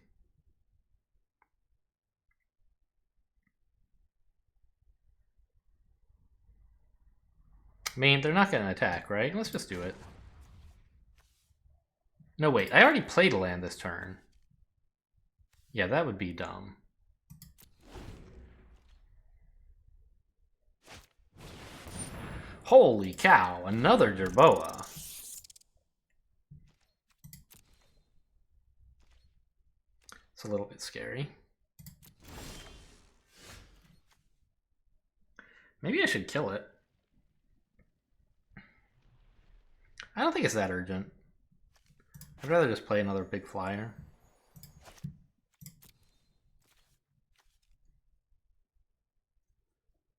I mean, they're not going to attack, right? Let's just do it. No, wait, I already played a land this turn. Yeah, that would be dumb. Holy cow, another Jerboa. It's a little bit scary. Maybe I should kill it. I don't think it's that urgent. I'd rather just play another big flyer.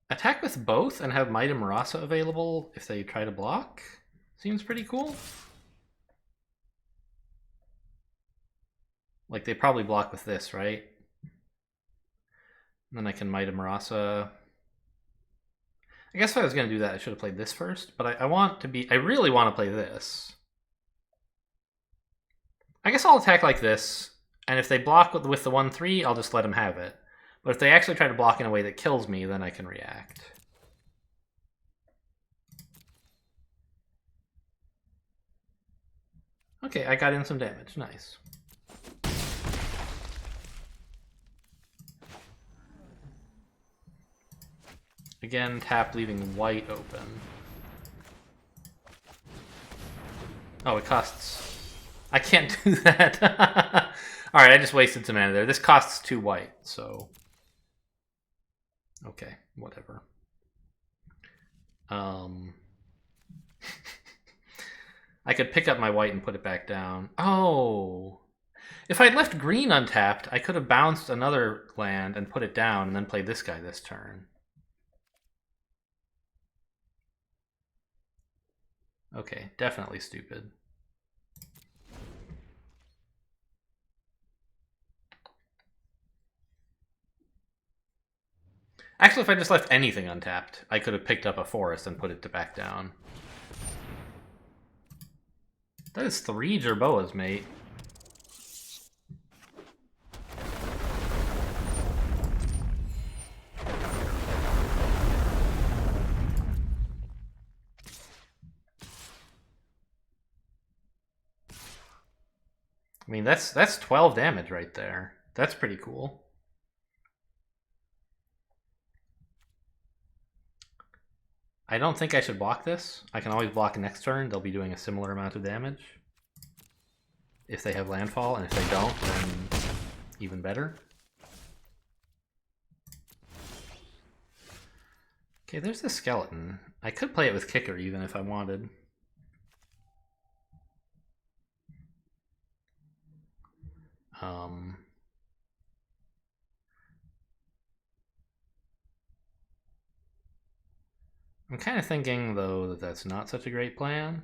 Attack with both and have Might and Marasa available if they try to block. Seems pretty cool. Like they probably block with this, right? And then I can Might and Marasa. I guess if I was going to do that, I should have played this first. But I really want to play this. I guess I'll attack like this. And if they block with the 1/3, I'll just let them have it. But if they actually try to block in a way that kills me, then I can react. Okay, I got in some damage. Nice. Again, tap leaving white open. Oh, it costs... I can't do that. Alright, I just wasted some mana there. This costs 2 white, so... Okay, whatever. I could pick up my white and put it back down. Oh! If I'd left green untapped, I could have bounced another land and put it down and then played this guy this turn. Okay, definitely stupid. Actually, if I just left anything untapped, I could have picked up a forest and put it back down. That is 3 Jerboas, mate. I mean, that's 12 damage right there. That's pretty cool. I don't think I should block this. I can always block next turn. They'll be doing a similar amount of damage if they have landfall, and if they don't, then even better. Okay, there's the skeleton. I could play it with kicker even if I wanted. I'm kind of thinking, though, that that's not such a great plan.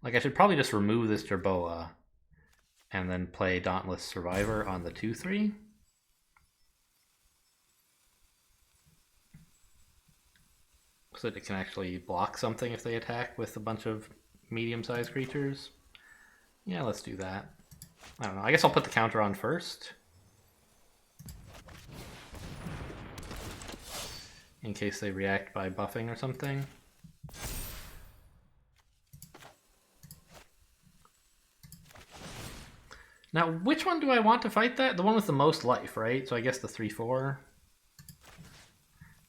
Like, I should probably just remove this Jerboa and then play Dauntless Survivor on the 2/3. So that it can actually block something if they attack with a bunch of medium-sized creatures. Yeah, let's do that. I don't know. I guess I'll put the counter on first. In case they react by buffing or something. Now, which one do I want to fight that? The one with the most life, right? So I guess the 3/4.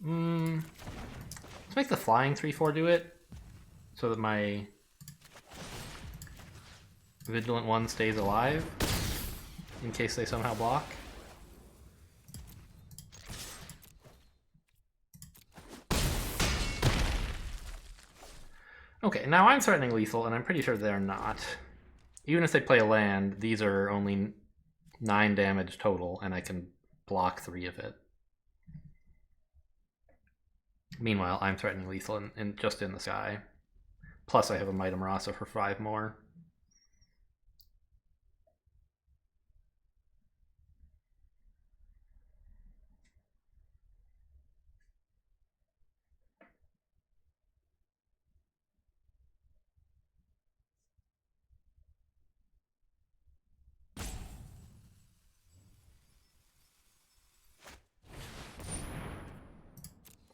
Let's make the flying 3/4 do it. So that my Vigilant one stays alive. In case they somehow block. Okay, now I'm threatening lethal, and I'm pretty sure they're not. Even if they play a land, these are only 9 damage total, and I can block 3 of it. Meanwhile, I'm threatening lethal and just in the sky. Plus I have a Might of Marasa for 5 more.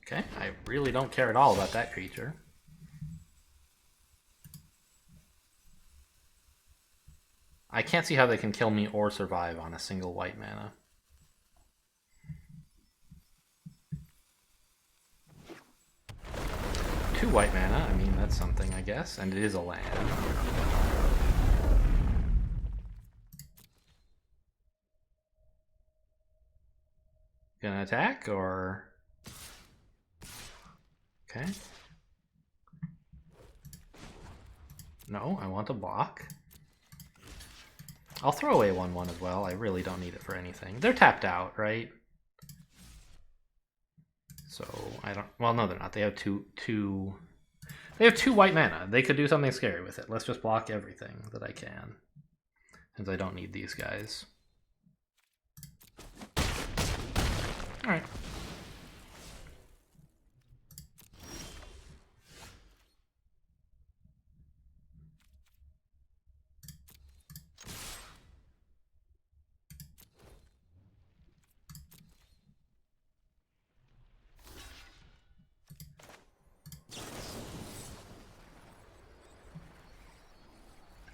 Okay, I really don't care at all about that creature. I can't see how they can kill me or survive on a single white mana. Two white mana, I mean, that's something, I guess, and it is a land. Gonna attack, or... Okay. No, I want to block. I'll throw away 1/1 as well. I really don't need it for anything. They're tapped out, right? So I don't. Well, no, they're not. They have two. They have 2 white mana. They could do something scary with it. Let's just block everything that I can, since I don't need these guys. All right.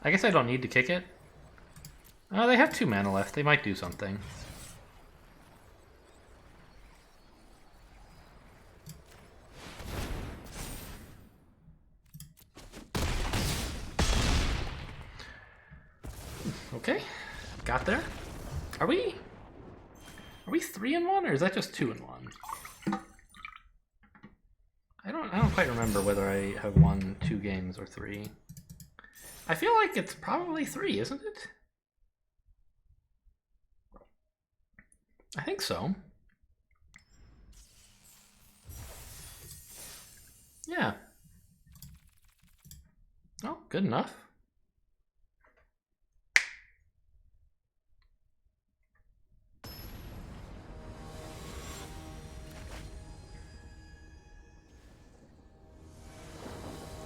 I guess I don't need to kick it. They have 2 mana left. They might do something. Okay, got there. Are we 3-1, or is that just 2-1? I don't quite remember whether I have won 2 games or 3. I feel like it's probably 3, isn't it? I think so. Yeah. Oh, good enough.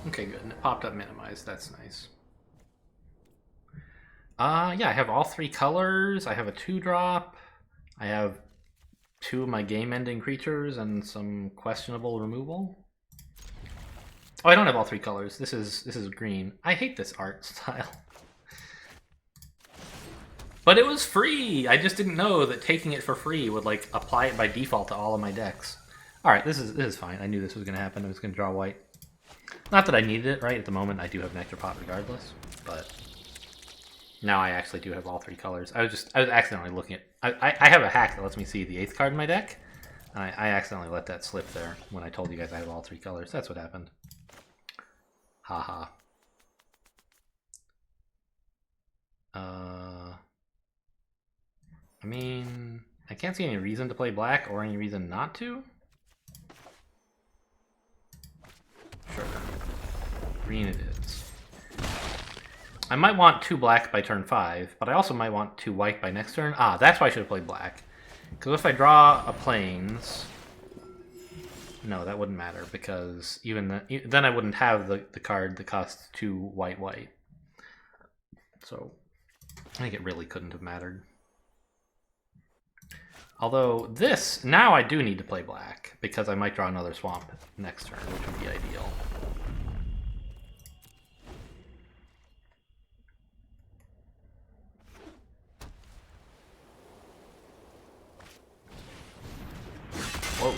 Okay, good. And it popped up minimized. That's nice. Yeah, I have all 3 colors. I have a 2-drop. I have 2 of my game-ending creatures and some questionable removal. Oh, I don't have all three colors. This is green. I hate this art style. But it was free! I just didn't know that taking it for free would, like, apply it by default to all of my decks. Alright, this is fine. I knew this was going to happen. I was going to draw white. Not that I needed it, right? At the moment, I do have Nectar Pot regardless. But now I actually do have all three colors. I was accidentally looking at... I have a hack that lets me see the 8th card in my deck. I accidentally let that slip there when I told you guys I have all three colors. That's what happened. Haha. I mean, I can't see any reason to play black or any reason not to. Sure. Green it is. I might want 2 black by turn 5, but I also might want 2 white by next turn. Ah, that's why I should have played black. Because if I draw a plains... No, that wouldn't matter, because then I wouldn't have the card that costs 2 white. So, I think it really couldn't have mattered. Although this, now I do need to play black, because I might draw another swamp next turn, which would be ideal. Whoa.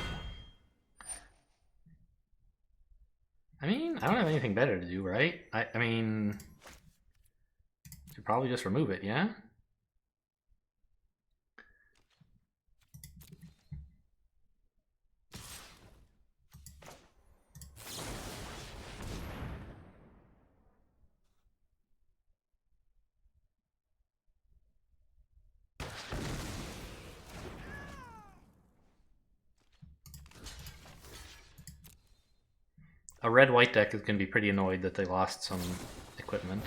I mean, I don't have anything better to do, right? I mean... should probably just remove it, yeah? A red-white deck is going to be pretty annoyed that they lost some equipment.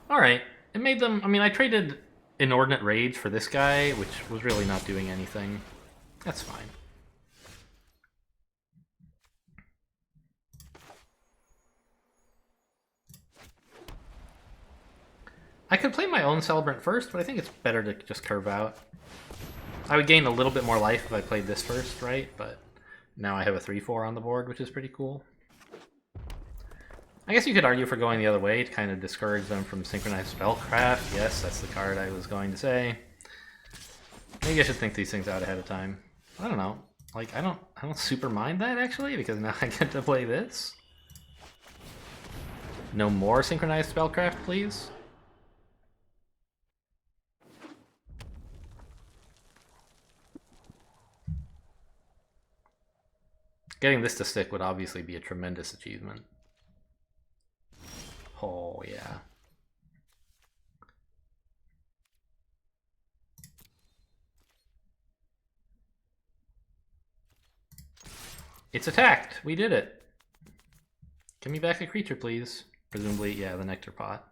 Alright, it made them... I mean, I traded Inordinate Rage for this guy, which was really not doing anything. That's fine. I could play my own Celebrant first, but I think it's better to just curve out. I would gain a little bit more life if I played this first, right? But now I have a 3/4 on the board, which is pretty cool. I guess you could argue for going the other way to kind of discourage them from Synchronized Spellcraft. Yes, that's the card I was going to say. Maybe I should think these things out ahead of time. I don't know. Like, I don't super mind that, actually, because now I get to play this. No more Synchronized Spellcraft, please? Getting this to stick would obviously be a tremendous achievement. Oh, yeah. It's attacked! We did it! Give me back a creature, please. Presumably, yeah, the Nectar Pot.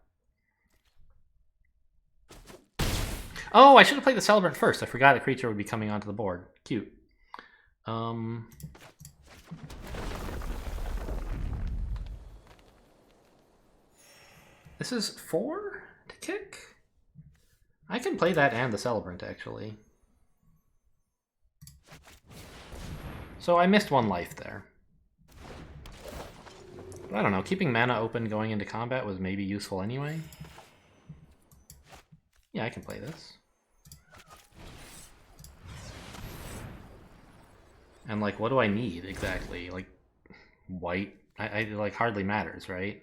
Oh, I should have played the Celebrant first. I forgot a creature would be coming onto the board. Cute. This is 4 to kick? I can play that and the Celebrant, actually. So I missed 1 life there. But I don't know, keeping mana open going into combat was maybe useful anyway. Yeah, I can play this. And like, what do I need exactly? Like, white? I like, hardly matters, right?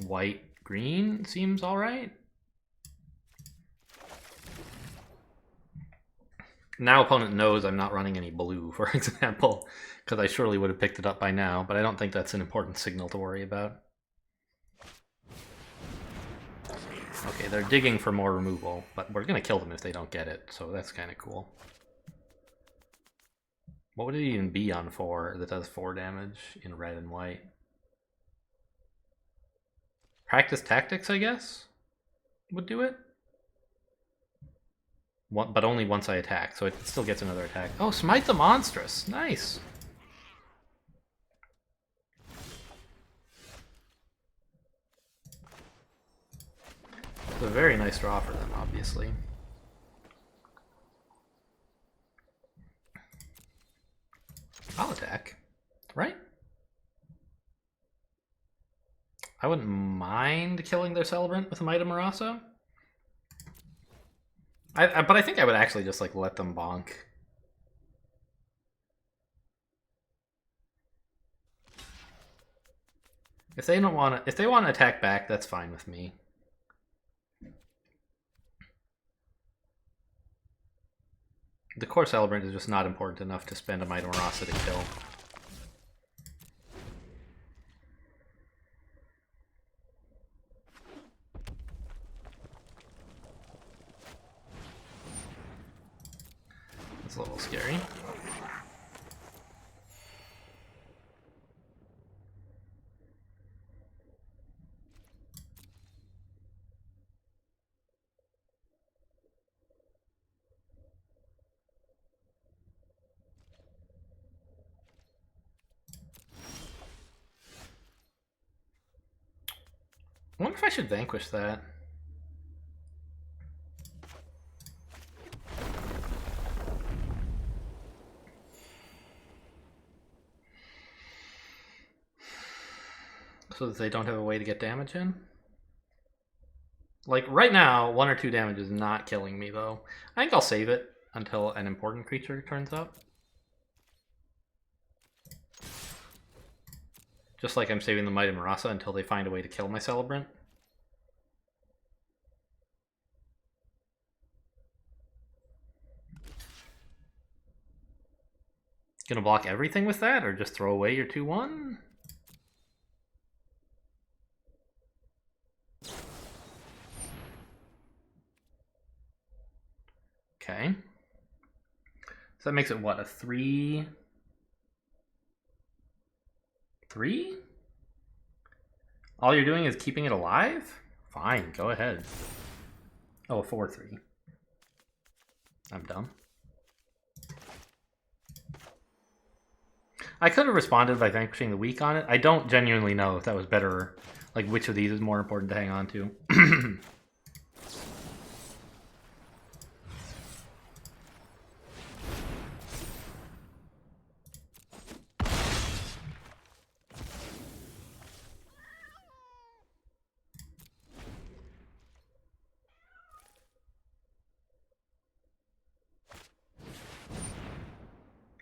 White, green seems alright. Now opponent knows I'm not running any blue, for example, because I surely would have picked it up by now, but I don't think that's an important signal to worry about. Okay, they're digging for more removal, but we're going to kill them if they don't get it, so that's kind of cool. What would it even be on 4 that does 4 damage in red and white? Practice Tactics, I guess, would do it. But only once I attack, so it still gets another attack. Oh, Smite the Monstrous! Nice! It's a very nice draw for them, obviously. I'll attack, right? I wouldn't mind killing their Celebrant with a Might of Marasa. But I think I would actually just like let them bonk. If they want to attack back, that's fine with me. The core Celebrant is just not important enough to spend a Might of Marasa to kill. It's a little scary. I wonder if I should vanquish that. So that they don't have a way to get damage in? Like, right now, 1 or 2 damage is not killing me, though. I think I'll save it until an important creature turns up. Just like I'm saving the Might of Marasa until they find a way to kill my Celebrant. Gonna block everything with that, or just throw away your 2/1? Okay. So that makes it what, a 3? 3? All you're doing is keeping it alive? Fine, go ahead. Oh, a 4/3. I'm dumb. I could have responded by vanquishing the weak on it. I don't genuinely know if that was better, like which of these is more important to hang on to.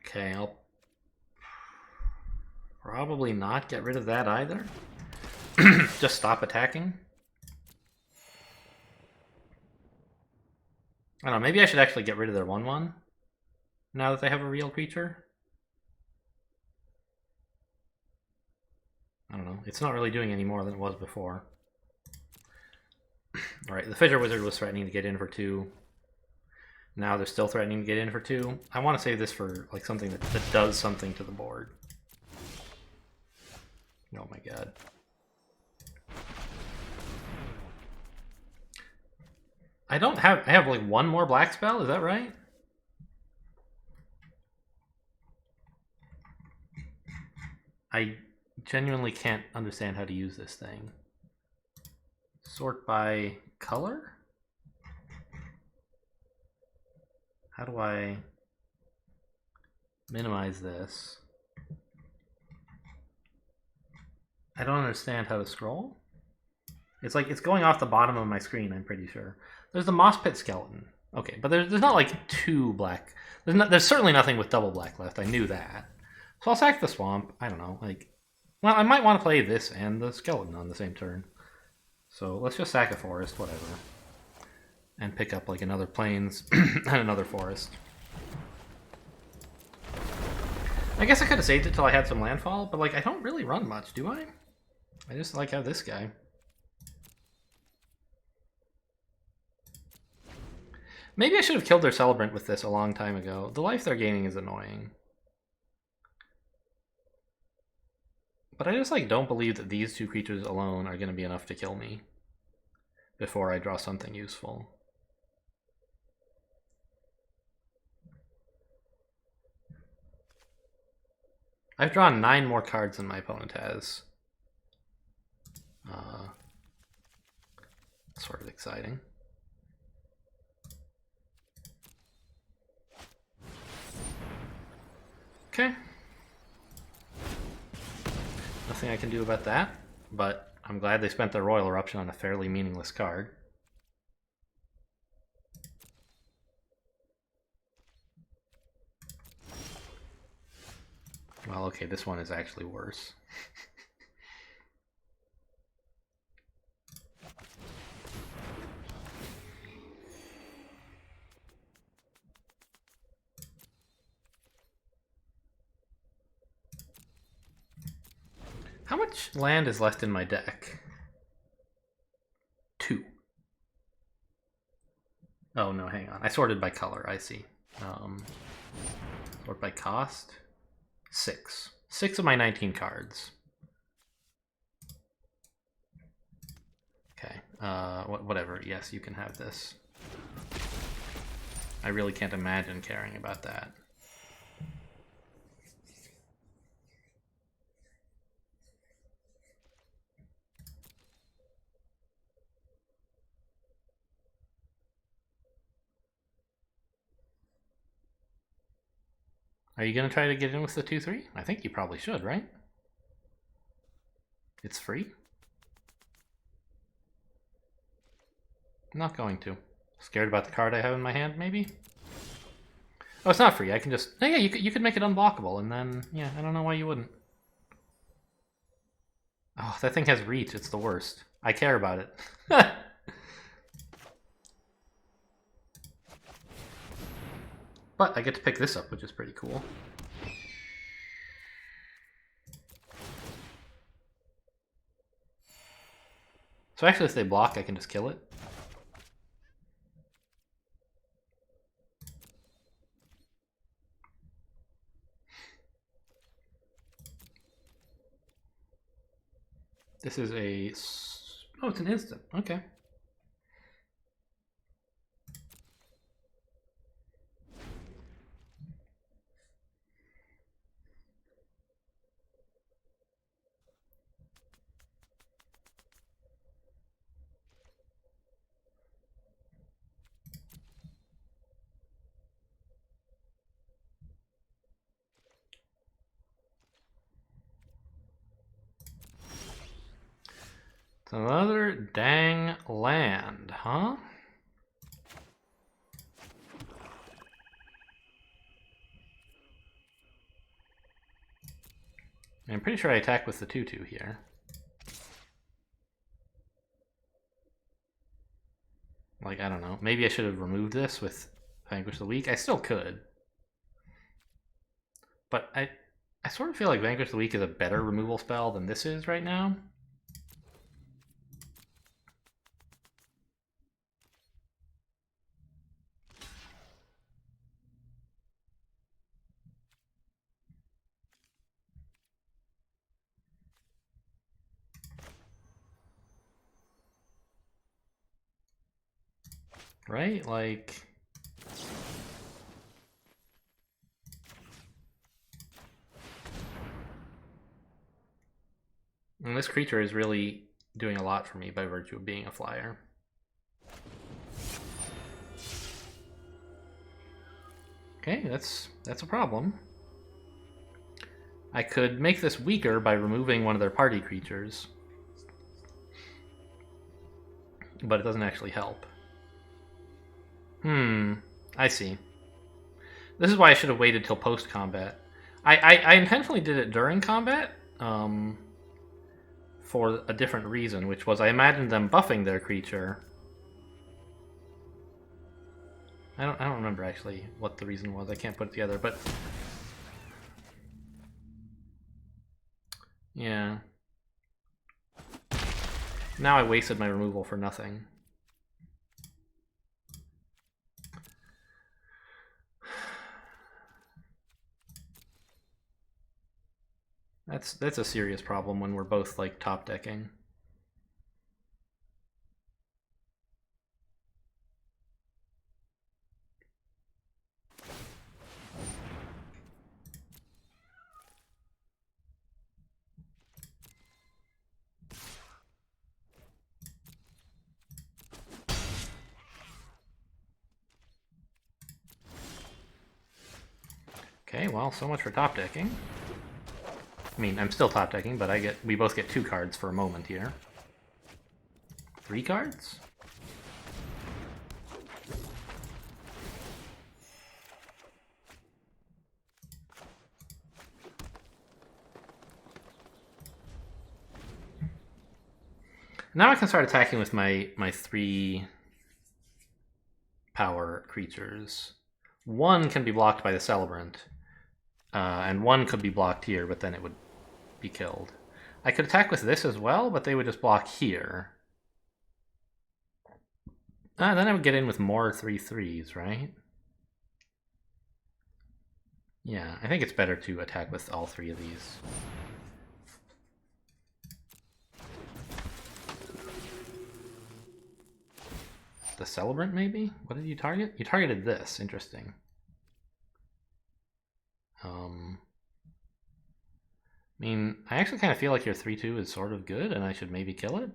Okay, I'll probably not get rid of that either. Just stop attacking. I don't know, maybe I should actually get rid of their 1/1 now that they have a real creature. I don't know, it's not really doing any more than it was before. Alright, the Fissure Wizard was threatening to get in for 2. Now they're still threatening to get in for 2. I want to save this for like something that does something to the board. Oh my god. I have like 1 more black spell, is that right? I genuinely can't understand how to use this thing. Sort by color? How do I minimize this? I don't understand how to scroll. It's like it's going off the bottom of my screen, I'm pretty sure. There's the Moss Pit Skeleton. Okay, but there's not like 2 black. There's certainly nothing with double black left. I knew that. So I'll sack the Swamp. I don't know. Like, well, I might want to play this and the Skeleton on the same turn. So let's just sack a forest, whatever. And pick up like another Plains and another forest. I guess I could have saved it till I had some landfall, but like I don't really run much, do I? I just like have this guy. Maybe I should have killed their Celebrant with this a long time ago. The life they're gaining is annoying. But I just like don't believe that these 2 creatures alone are going to be enough to kill me before I draw something useful. I've drawn 9 more cards than my opponent has. Sort of exciting. Okay. Nothing I can do about that, but I'm glad they spent their Royal Eruption on a fairly meaningless card. Well, okay, this one is actually worse. How much land is left in my deck? 2. Oh no, hang on. I sorted by color, I see. Sort by cost? 6. 6 of my 19 cards. Okay, whatever. Yes, you can have this. I really can't imagine caring about that. Are you going to try to get in with the 2-3? I think you probably should, right? It's free? I'm not going to. Scared about the card I have in my hand, maybe? Oh, it's not free. I can just... Oh, yeah, you could make it unblockable, and then... Yeah, I don't know why you wouldn't. Oh, that thing has reach. It's the worst. I care about it. But I get to pick this up, which is pretty cool. So actually, if they block, I can just kill it. This is a... Oh, it's an instant. Okay. It's another dang land, huh? I'm pretty sure I attack with the 2-2 here. Like, I don't know. Maybe I should have removed this with Vanquish the Weak. I still could. But I sort of feel like Vanquish the Weak is a better removal spell than this is right now. Right? Like... And this creature is really doing a lot for me by virtue of being a flyer. Okay, that's a problem. I could make this weaker by removing one of their party creatures. But it doesn't actually help. I see. This is why I should have waited till post-combat. I intentionally did it during combat, for a different reason, which was I imagined them buffing their creature. I don't remember actually what the reason was. I can't put it together, but yeah. Now I wasted my removal for nothing. That's a serious problem when we're both like top decking. Okay, well, so much for top decking. I mean, I'm still top decking, but we both get 2 cards for a moment here. 3 cards? Now I can start attacking with my 3 power creatures. 1 can be blocked by the Celebrant, and 1 could be blocked here, but then it would be killed. I could attack with this as well, but they would just block here. Then I would get in with more 3/3s, right? Yeah, I think it's better to attack with all 3 of these. The Celebrant, maybe? What did you target? You targeted this. Interesting. I mean, I actually kind of feel like your 3/2 is sort of good, and I should maybe kill it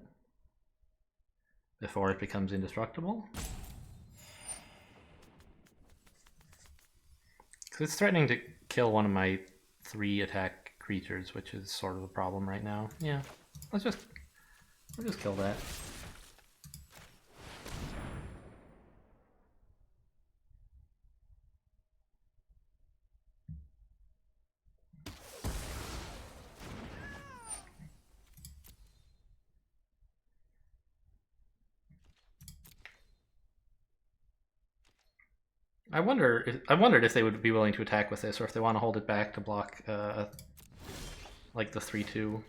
before it becomes indestructible. Because it's threatening to kill one of my 3 attack creatures, which is sort of a problem right now. Yeah, let's just kill that. I wondered if they would be willing to attack with this, or if they want to hold it back to block, like the 3/2.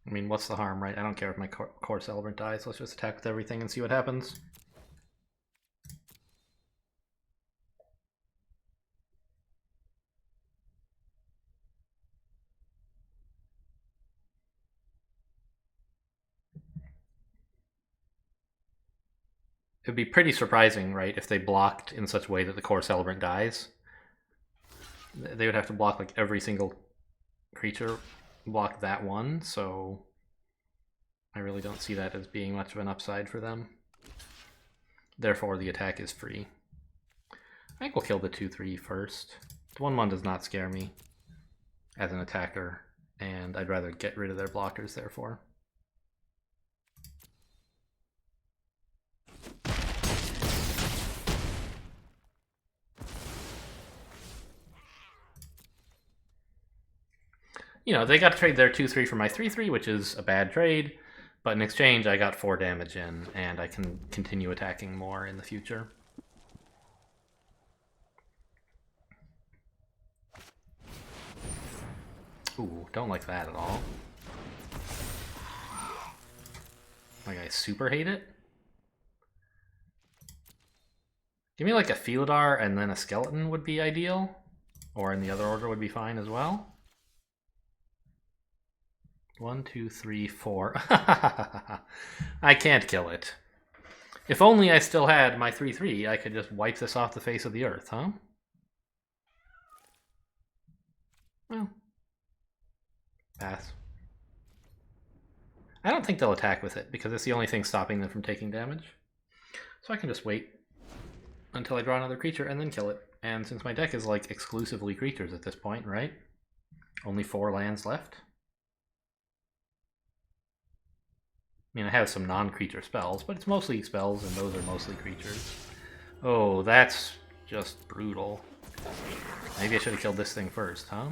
I mean, what's the harm, right? I don't care if my core Celebrant dies. Let's just attack with everything and see what happens. It would be pretty surprising, right, if they blocked in such a way that the core Celebrant dies. They would have to block like every single creature, block that one, so I really don't see that as being much of an upside for them. Therefore, the attack is free. I think we'll kill the 2/3 first. The 1/1 does not scare me as an attacker, and I'd rather get rid of their blockers, therefore. You know, they got to trade their 2/3 for my 3/3, which is a bad trade, but in exchange I got 4 damage in, and I can continue attacking more in the future. Ooh, don't like that at all. Like, I super hate it. Give me like a Felidar and then a Skeleton would be ideal, or in the other order would be fine as well. 1, 2, 3, 4. I can't kill it. If only I still had my 3/3, I could just wipe this off the face of the earth, huh? Well, pass. I don't think they'll attack with it, because it's the only thing stopping them from taking damage. So I can just wait until I draw another creature and then kill it. And since my deck is like exclusively creatures at this point, right? Only 4 lands left. I mean, I have some non-creature spells, but it's mostly spells, and those are mostly creatures. Oh, that's just brutal. Maybe I should have killed this thing first, huh?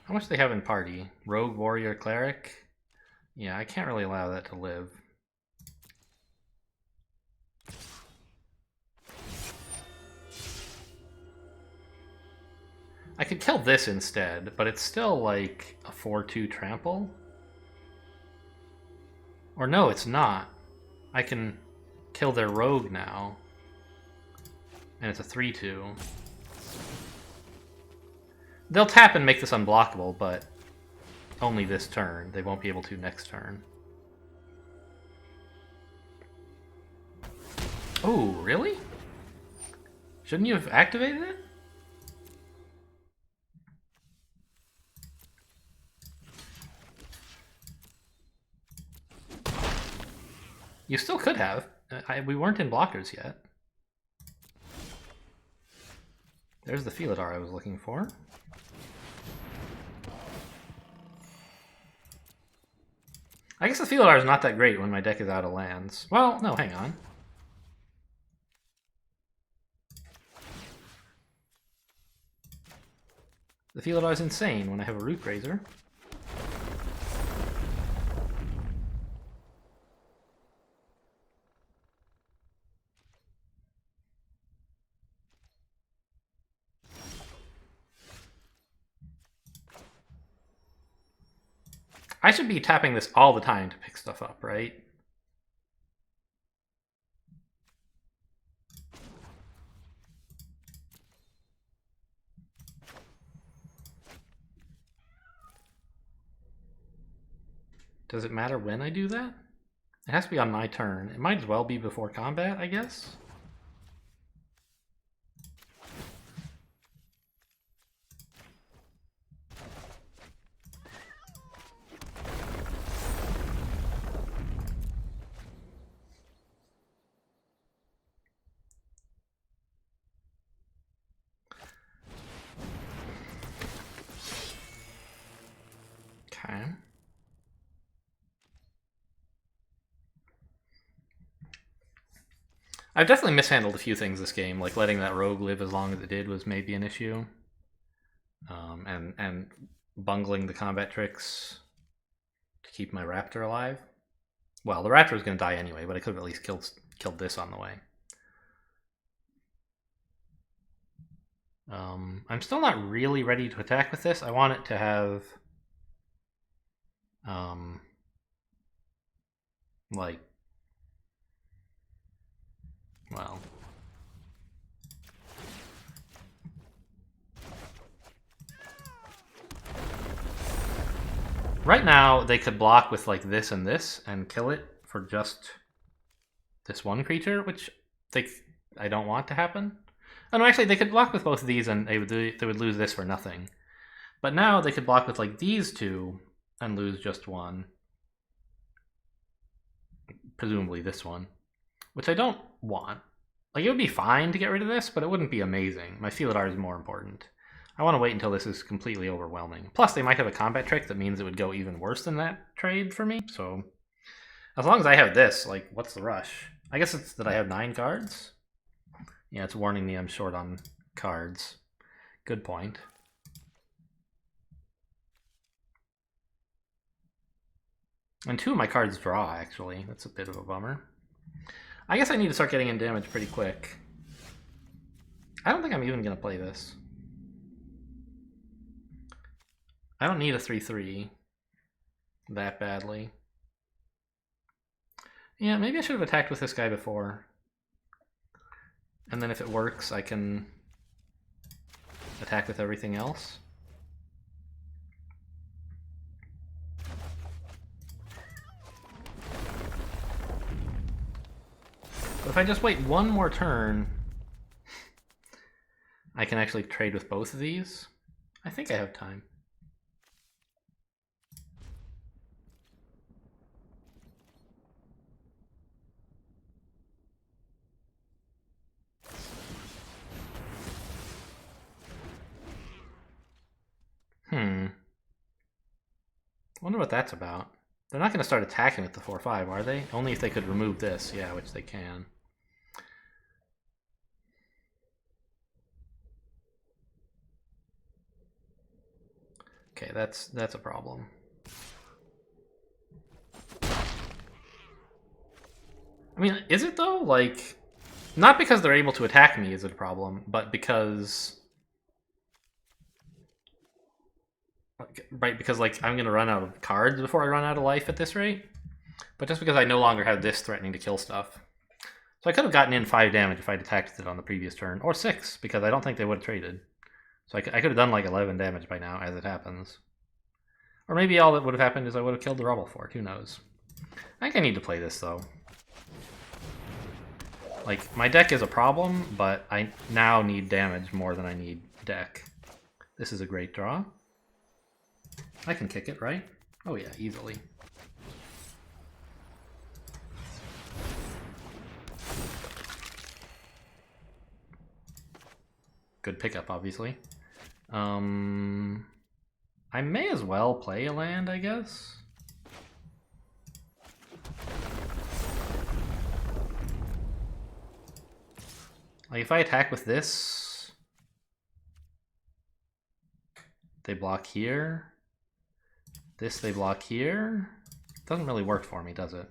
How much do they have in party? Rogue, Warrior, Cleric? Yeah, I can't really allow that to live. I could kill this instead, but it's still like a 4/2 trample. Or no, it's not. I can kill their rogue now. And it's a 3/2. They'll tap and make this unblockable, but only this turn. They won't be able to next turn. Oh, really? Shouldn't you have activated it? You still could have. We weren't in blockers yet. There's the Felidar I was looking for. I guess the Felidar is not that great when my deck is out of lands. Well, no, hang on. The Felidar is insane when I have a Root Raiser. I should be tapping this all the time to pick stuff up, right? Does it matter when I do that? It has to be on my turn. It might as well be before combat, I guess. Okay. I've definitely mishandled a few things this game, like letting that rogue live as long as it did was maybe an issue. And bungling the combat tricks to keep my raptor alive. Well, the raptor was going to die anyway, but I could have at least killed this on the way. I'm still not really ready to attack with this. I want it to have like, well, right now they could block with like this and kill it for just this one creature, which I don't want to happen. Oh no, actually they could block with both of these and they would lose this for nothing. But now they could block with like these two and lose just one. Presumably this one. Which I don't want. Like, it would be fine to get rid of this, but it wouldn't be amazing. My Felidar is more important. I want to wait until this is completely overwhelming. Plus, they might have a combat trick that means it would go even worse than that trade for me, so... As long as I have this, like, what's the rush? I guess it's that I have 9 cards? Yeah, it's warning me I'm short on cards. Good point. And 2 of my cards draw, actually. That's a bit of a bummer. I guess I need to start getting in damage pretty quick. I don't think I'm even going to play this. I don't need a 3/3 that badly. Yeah, maybe I should have attacked with this guy before. And then if it works, I can attack with everything else. But if I just wait one more turn, I can actually trade with both of these. I think I have time. Wonder what that's about. They're not going to start attacking with the 4/5, are they? Only if they could remove this, yeah, which they can. Okay, that's a problem. I mean, is it though? Like, not because they're able to attack me is it a problem, but because... Right, because like I'm going to run out of cards before I run out of life at this rate. But just because I no longer have this threatening to kill stuff. So I could have gotten in 5 damage if I'd attacked with it on the previous turn. Or 6, because I don't think they would have traded. So I could have done like 11 damage by now, as it happens. Or maybe all that would have happened is I would have killed the Rubble Fort, who knows. I think I need to play this, though. Like, my deck is a problem, but I now need damage more than I need deck. This is a great draw. I can kick it, right? Oh yeah, easily. good pickup, obviously. I may as well play a land, I guess. Like, if I attack with this, they block here. This they block here. Doesn't really work for me, does it?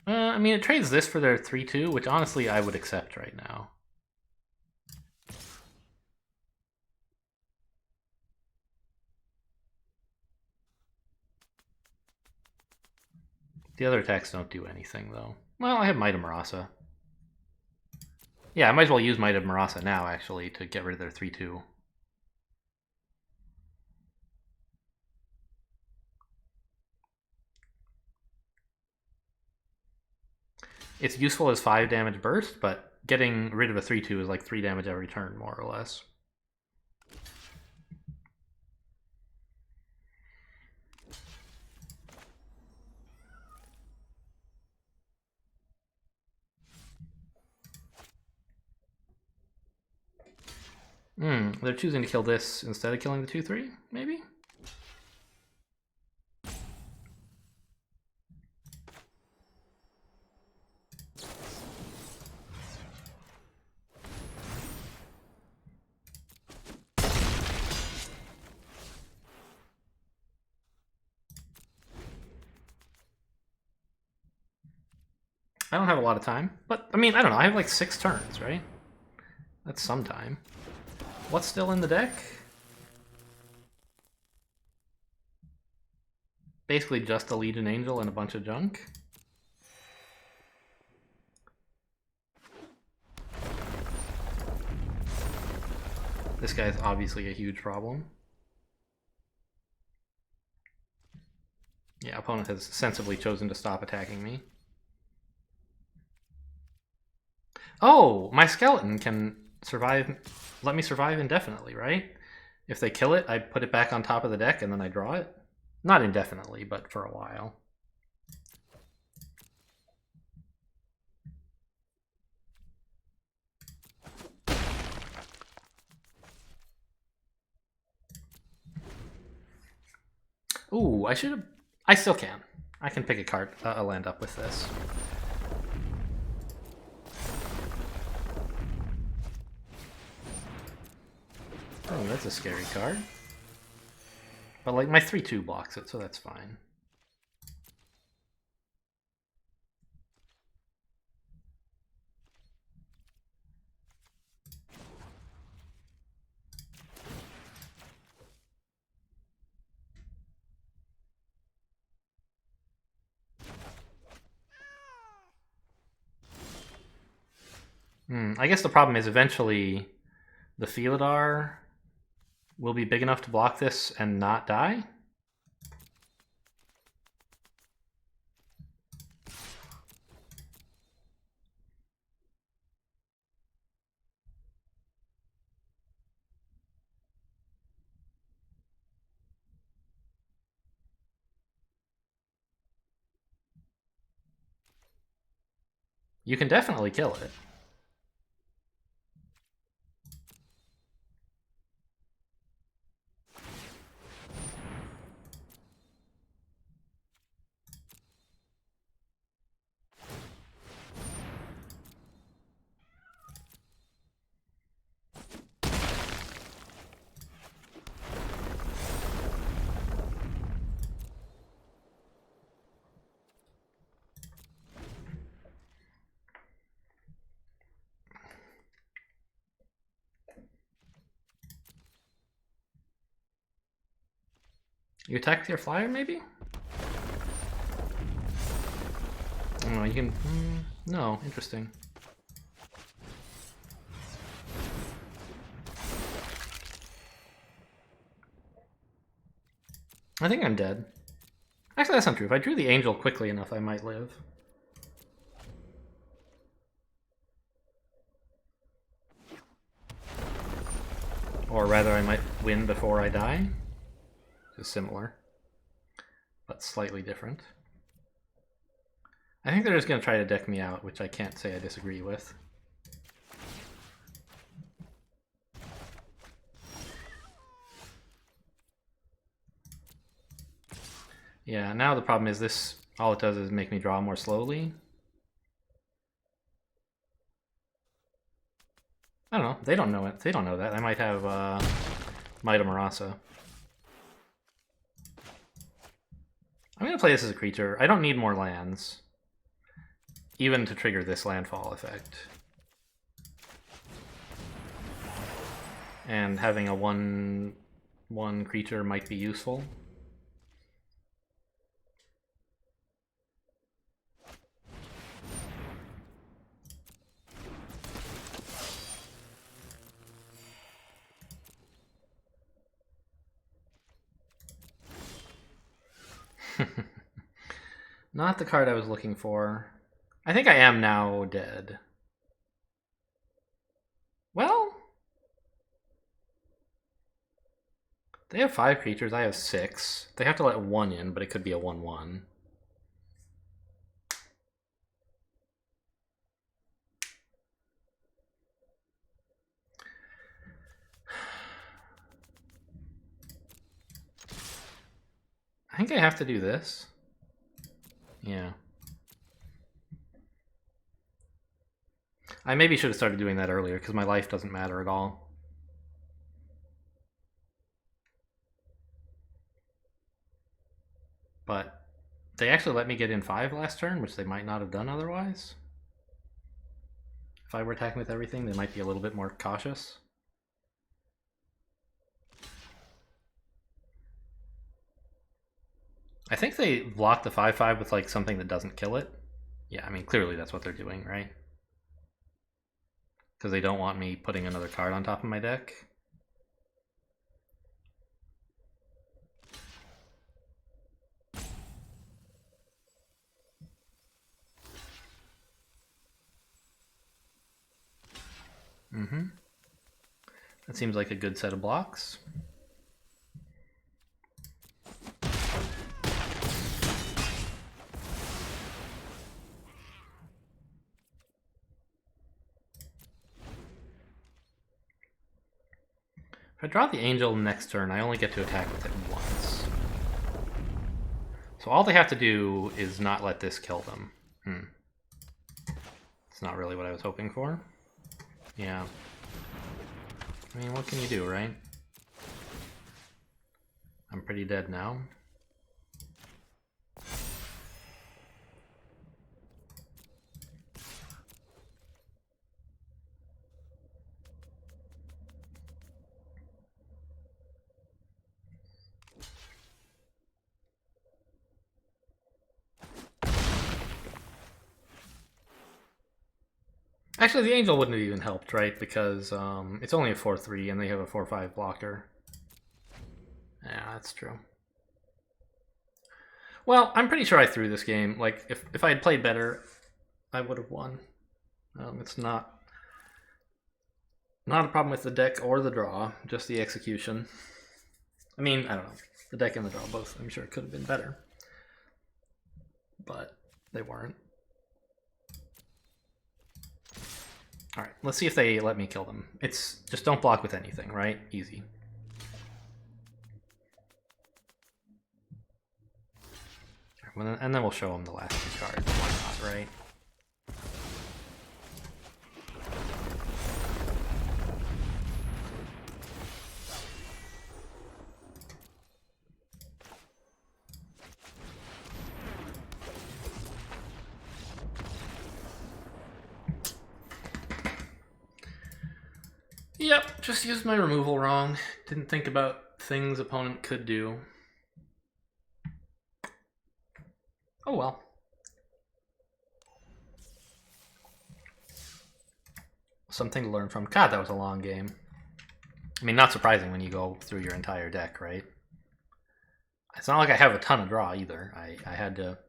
I mean, it trades this for their 3/2, which honestly I would accept right now. The other attacks don't do anything, though. Well, I have Might of Marasa. Yeah, I might as well use Might of Marasa now, actually, to get rid of their 3/2. It's useful as 5 damage burst, but getting rid of a 3/2 is like 3 damage every turn, more or less. They're choosing to kill this instead of killing the 2/3, maybe? I don't have a lot of time, but I mean, I don't know, I have like 6 turns, right? That's some time. What's still in the deck? Basically just a Legion Angel and a bunch of junk. This guy's obviously a huge problem. Yeah, opponent has sensibly chosen to stop attacking me. Oh, my skeleton can survive, let me survive indefinitely, right? If they kill it, I put it back on top of the deck and then I draw it. Not indefinitely, but for a while. Ooh, I should have... I still can. I can pick a card, a land up with this. Oh, that's a scary card. But like my 3/2 blocks it, so that's fine. I guess the problem is eventually the Felidar will be big enough to block this and not die. You can definitely kill it. You attack with your flyer, maybe? Oh, you can... no, interesting. I think I'm dead. Actually, that's not true. If I drew the angel quickly enough, I might live. Or rather, I might win before I die. Which is similar, but slightly different. I think they're just going to try to deck me out, which I can't say I disagree with. Yeah, now the problem is this, all it does is make me draw more slowly. I don't know, they don't know it. They don't know that. I might have Might of Marasa. I'm going to play this as a creature. I don't need more lands, even to trigger this landfall effect. And having a 1/1 creature might be useful. Not the card I was looking for. I think I am now dead. Well, they have 5 creatures, I have 6. They have to let 1 in, but it could be a 1/1. I think I have to do this. Yeah. I maybe should have started doing that earlier, because my life doesn't matter at all. But they actually let me get in 5 last turn, which they might not have done otherwise. If I were attacking with everything, they might be a little bit more cautious. I think they block the 5/5 with like something that doesn't kill it. Yeah, I mean, clearly that's what they're doing, right? Because they don't want me putting another card on top of my deck. That seems like a good set of blocks. If I draw the Angel next turn, I only get to attack with it once. So all they have to do is not let this kill them. It's not really what I was hoping for. Yeah. I mean, what can you do, right? I'm pretty dead now. Actually, the Angel wouldn't have even helped, right? Because it's only a 4/3 and they have a 4/5 blocker. Yeah, that's true. Well, I'm pretty sure I threw this game. Like, if I had played better, I would have won. It's not a problem with the deck or the draw, just the execution. I mean, I don't know. The deck and the draw both, I'm sure, could have been better. But they weren't. Alright, let's see if they let me kill them. It's just don't block with anything, right? Easy. And then we'll show them the last 2 cards. Why not, right? Yep, just used my removal wrong. Didn't think about things opponent could do. Oh well. Something to learn from. God, that was a long game. I mean, not surprising when you go through your entire deck, right? It's not like I have a ton of draw either. I had to...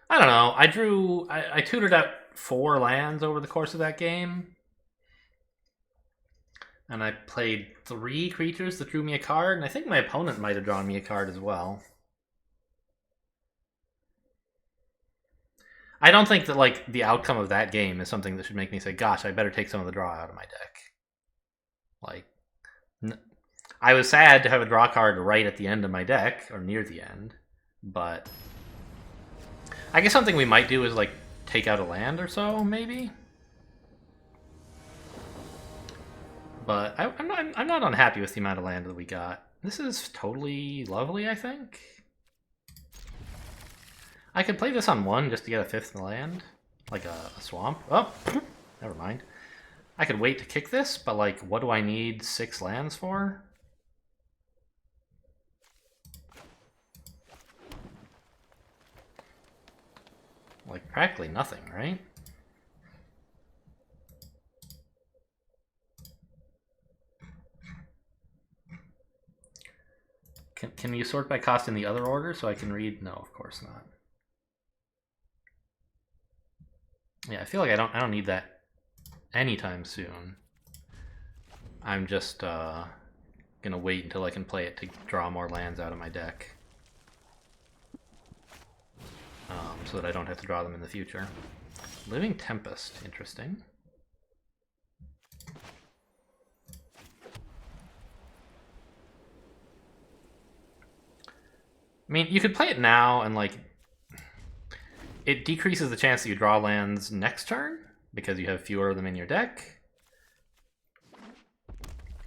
I don't know. I tutored out 4 lands over the course of that game. And I played 3 creatures that drew me a card, and I think my opponent might have drawn me a card as well. I don't think that like the outcome of that game is something that should make me say, "Gosh, I better take some of the draw out of my deck." Like, I was sad to have a draw card right at the end of my deck or near the end, but I guess something we might do is like take out a land or so, maybe. But I'm not unhappy with the amount of land that we got. This is totally lovely, I think. I could play this on 1 just to get a 5th land, like a swamp. Oh, never mind. I could wait to kick this, but like, what do I need 6 lands for? Like, practically nothing, right? Can you sort by cost in the other order so I can read? No, of course not. Yeah, I feel like I don't need that anytime soon. I'm just gonna wait until I can play it to draw more lands out of my deck, so that I don't have to draw them in the future. Living Tempest, interesting. I mean, you could play it now and like it decreases the chance that you draw lands next turn because you have fewer of them in your deck,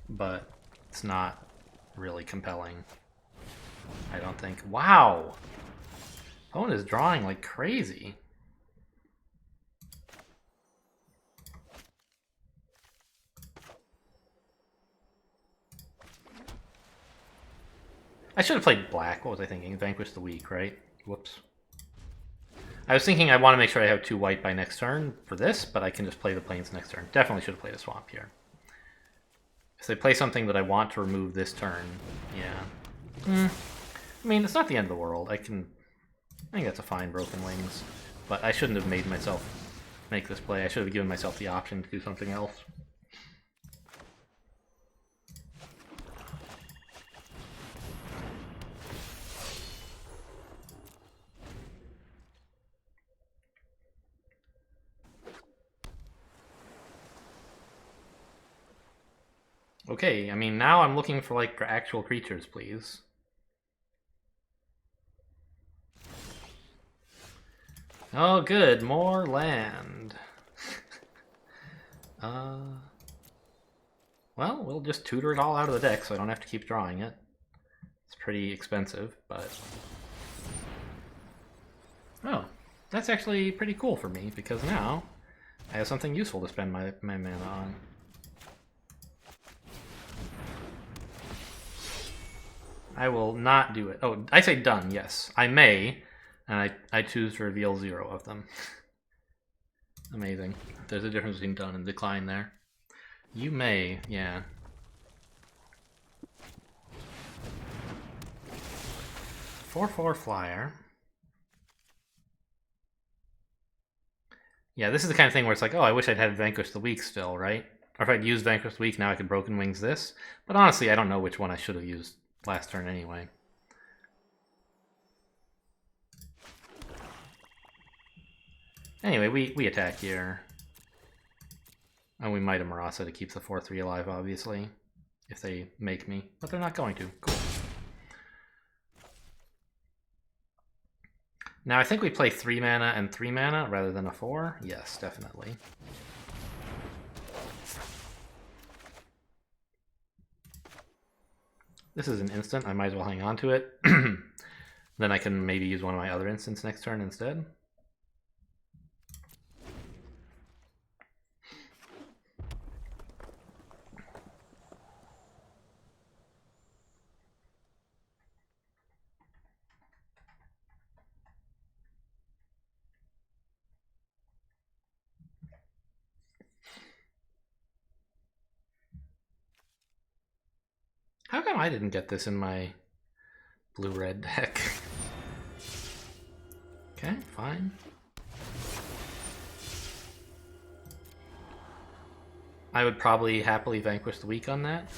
but it's not really compelling, I don't think. Wow! Opponent is drawing like crazy. I should have played black. What was I thinking? Vanquish the Weak, right? Whoops. I was thinking I want to make sure I have 2 white by next turn for this, but I can just play the plains next turn. Definitely should have played a swamp here. If they play something that I want to remove this turn, yeah. I mean, it's not the end of the world. I think that's a fine Broken Wings. But I shouldn't have made myself make this play. I should have given myself the option to do something else. Okay, I mean, now I'm looking for, like, actual creatures, please. Oh, good, more land. Well, we'll just tutor it all out of the deck so I don't have to keep drawing it. It's pretty expensive, but... Oh, that's actually pretty cool for me, because now I have something useful to spend my mana on. I will not do it. Oh, I say done, yes. I may, and I choose to reveal 0 of them. Amazing. There's a difference between done and decline there. You may, yeah. Four flyer. Yeah, this is the kind of thing where it's like, oh, I wish I'd had Vanquish the Weak still, right? Or if I'd used Vanquish the Weak, now I could Broken Wings this. But honestly, I don't know which one I should have used last turn anyway. Anyway, we attack here. And we might have Marasa to keep the 4-3 alive, obviously. If they make me. But they're not going to. Cool. Now I think we play 3 mana and 3 mana rather than a 4. Yes, definitely. This is an instant. I might as well hang on to it. Then I can maybe use one of my other instants next turn instead. How come I didn't get this in my blue-red deck? Okay, fine. I would probably happily Vanquish the Weak on that.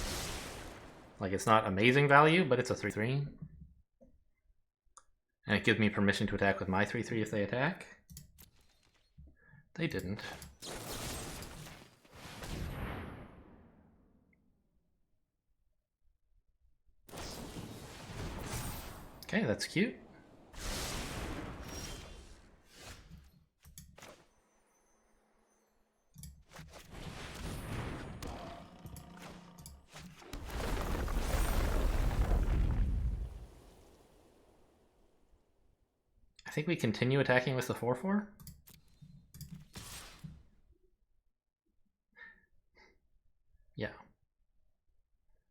Like, it's not amazing value, but it's a 3-3. And it gives me permission to attack with my 3-3 if they attack. They didn't. Okay, that's cute. I think we continue attacking with the 4/4. Yeah.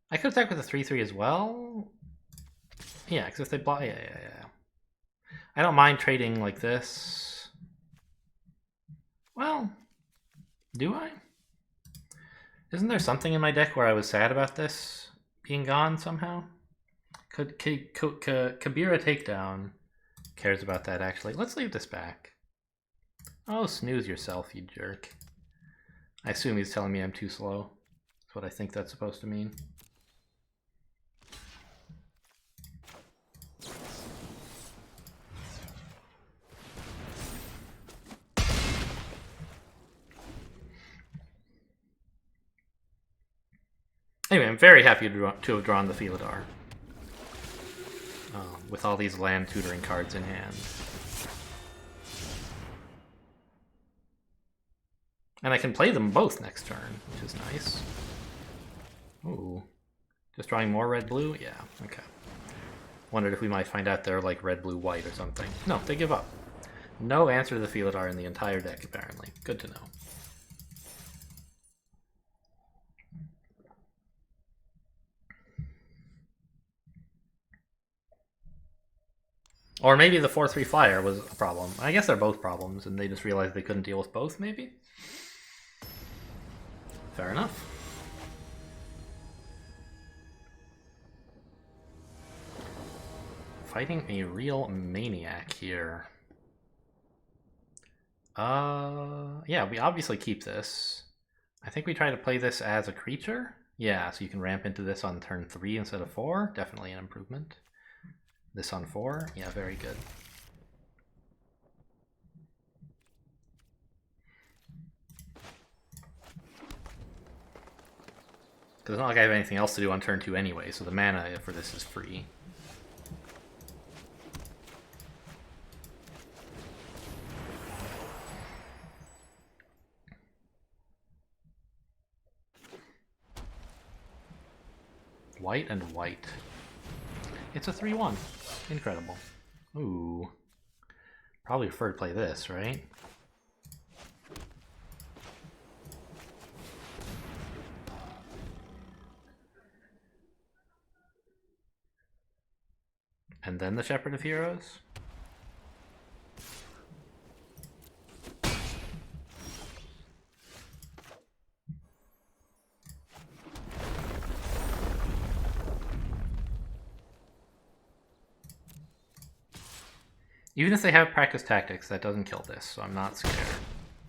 I could attack with the 3/3 as well. Yeah, because if they block, yeah. I don't mind trading like this. Well, do I? Isn't there something in my deck where I was sad about this being gone somehow? Could Kabira Takedown cares about that, actually. Let's leave this back. Oh, snooze yourself, you jerk. I assume he's telling me I'm too slow. That's what I think that's supposed to mean. Anyway, I'm very happy to have drawn the Felidar. With all these land tutoring cards in hand. And I can play them both next turn, which is nice. Ooh. Just drawing more red-blue? Yeah, okay. Wondered if we might find out they're like red-blue-white or something. No, they give up. No answer to the Felidar in the entire deck, apparently. Good to know. Or maybe the 4/3 flyer was a problem. I guess they're both problems, and they just realized they couldn't deal with both, maybe? Fair enough. Fighting a real maniac here. Yeah, we obviously keep this. I think we try to play this as a creature. Yeah, so you can ramp into this on turn 3 instead of 4. Definitely an improvement. This on 4? Yeah, very good. Because it's not like I have anything else to do on turn 2 anyway, so the mana for this is free. White and white. It's a 3/1. Incredible. Ooh. Probably prefer to play this, right? And then the Shepherd of Heroes? Even if they have practice tactics, that doesn't kill this, so I'm not scared.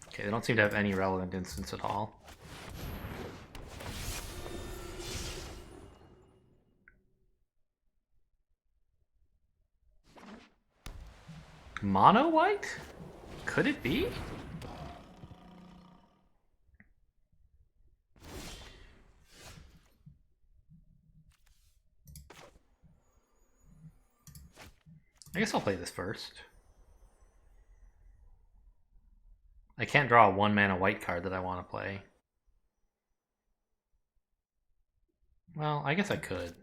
Okay, they don't seem to have any relevant instance at all. Mono white? Could it be? I guess I'll play this first. I can't draw a 1-mana white card that I want to play. Well, I guess I could.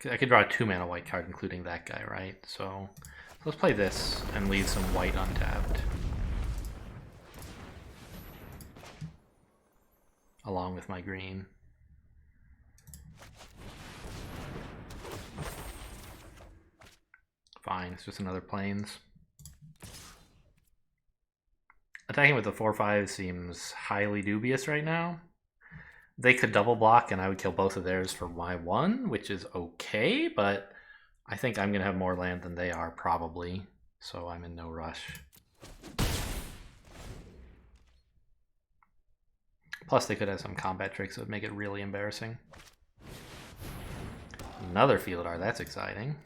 I could draw a 2-mana white card, including that guy, right? So let's play this and leave some white untapped. Along with my green. Fine, it's just another plains. Attacking with the 4/5 seems highly dubious right now. They could double block and I would kill both of theirs for my 1, which is okay, but I think I'm going to have more land than they are, probably. So I'm in no rush. Plus they could have some combat tricks that would make it really embarrassing. Another Felidar, that's exciting.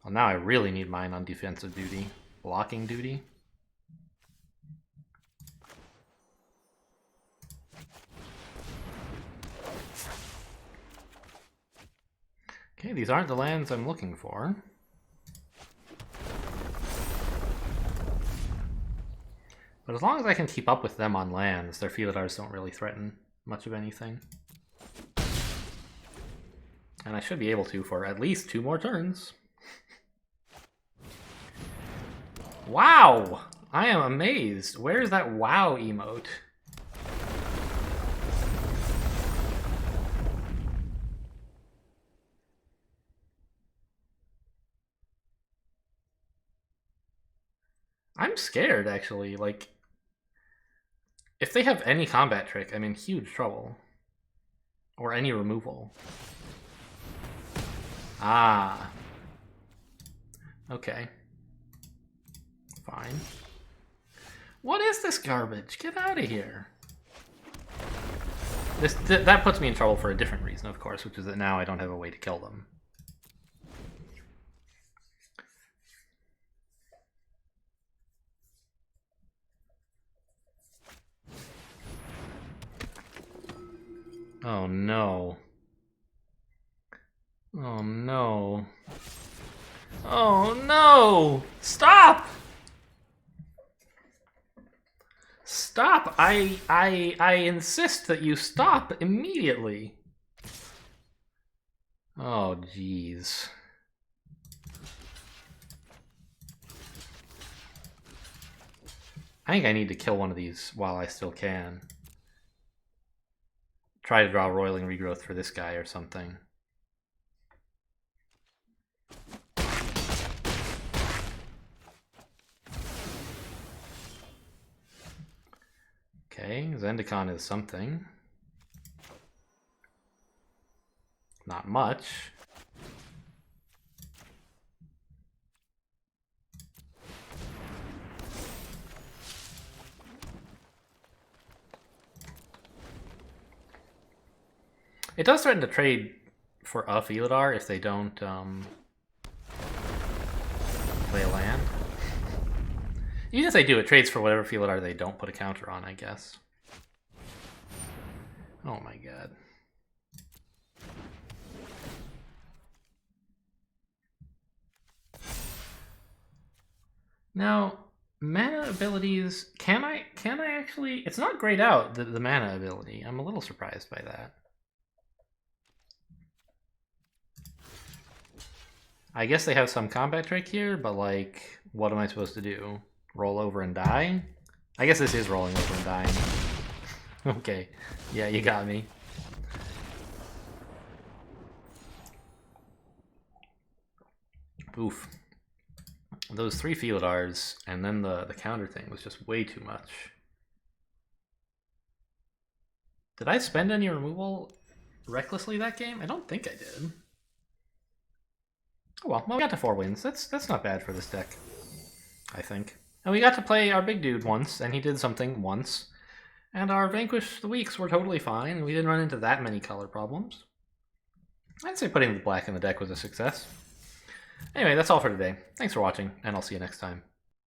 Well, now I really need mine on defensive duty. Blocking duty. Okay, these aren't the lands I'm looking for. But as long as I can keep up with them on lands, their Felidars don't really threaten much of anything. And I should be able to for at least 2 more turns. Wow! I am amazed. Where is that wow emote? I'm scared, actually. Like, if they have any combat trick, I'm in huge trouble. Or any removal. Ah. Okay. Fine. What is this garbage? Get out of here. That puts me in trouble for a different reason, of course, which is that now I don't have a way to kill them. Oh no. Oh no. Oh no! Stop! Stop! I insist that you stop immediately. Oh jeez. I think I need to kill one of these while I still can. Try to draw Roiling Regrowth for this guy or something. Okay, Zendikon is something. Not much. It does threaten to trade for a Felidar if they don't play a land. Even if they do, it trades for whatever Felidar they don't put a counter on, I guess. Oh my god. Now, mana abilities, can I actually, it's not grayed out, the mana ability. I'm a little surprised by that. I guess they have some combat trick here, but like, what am I supposed to do? Roll over and die? I guess this is rolling over and dying. Okay, yeah, you got me. Oof. Those 3 Felidars, and then the counter thing was just way too much. Did I spend any removal recklessly that game? I don't think I did. Oh well, we got to 4 wins. That's not bad for this deck, I think. And we got to play our big dude once, and he did something once. And our Vanquish the Weeks were totally fine, and we didn't run into that many color problems. I'd say putting the black in the deck was a success. Anyway, that's all for today. Thanks for watching, and I'll see you next time.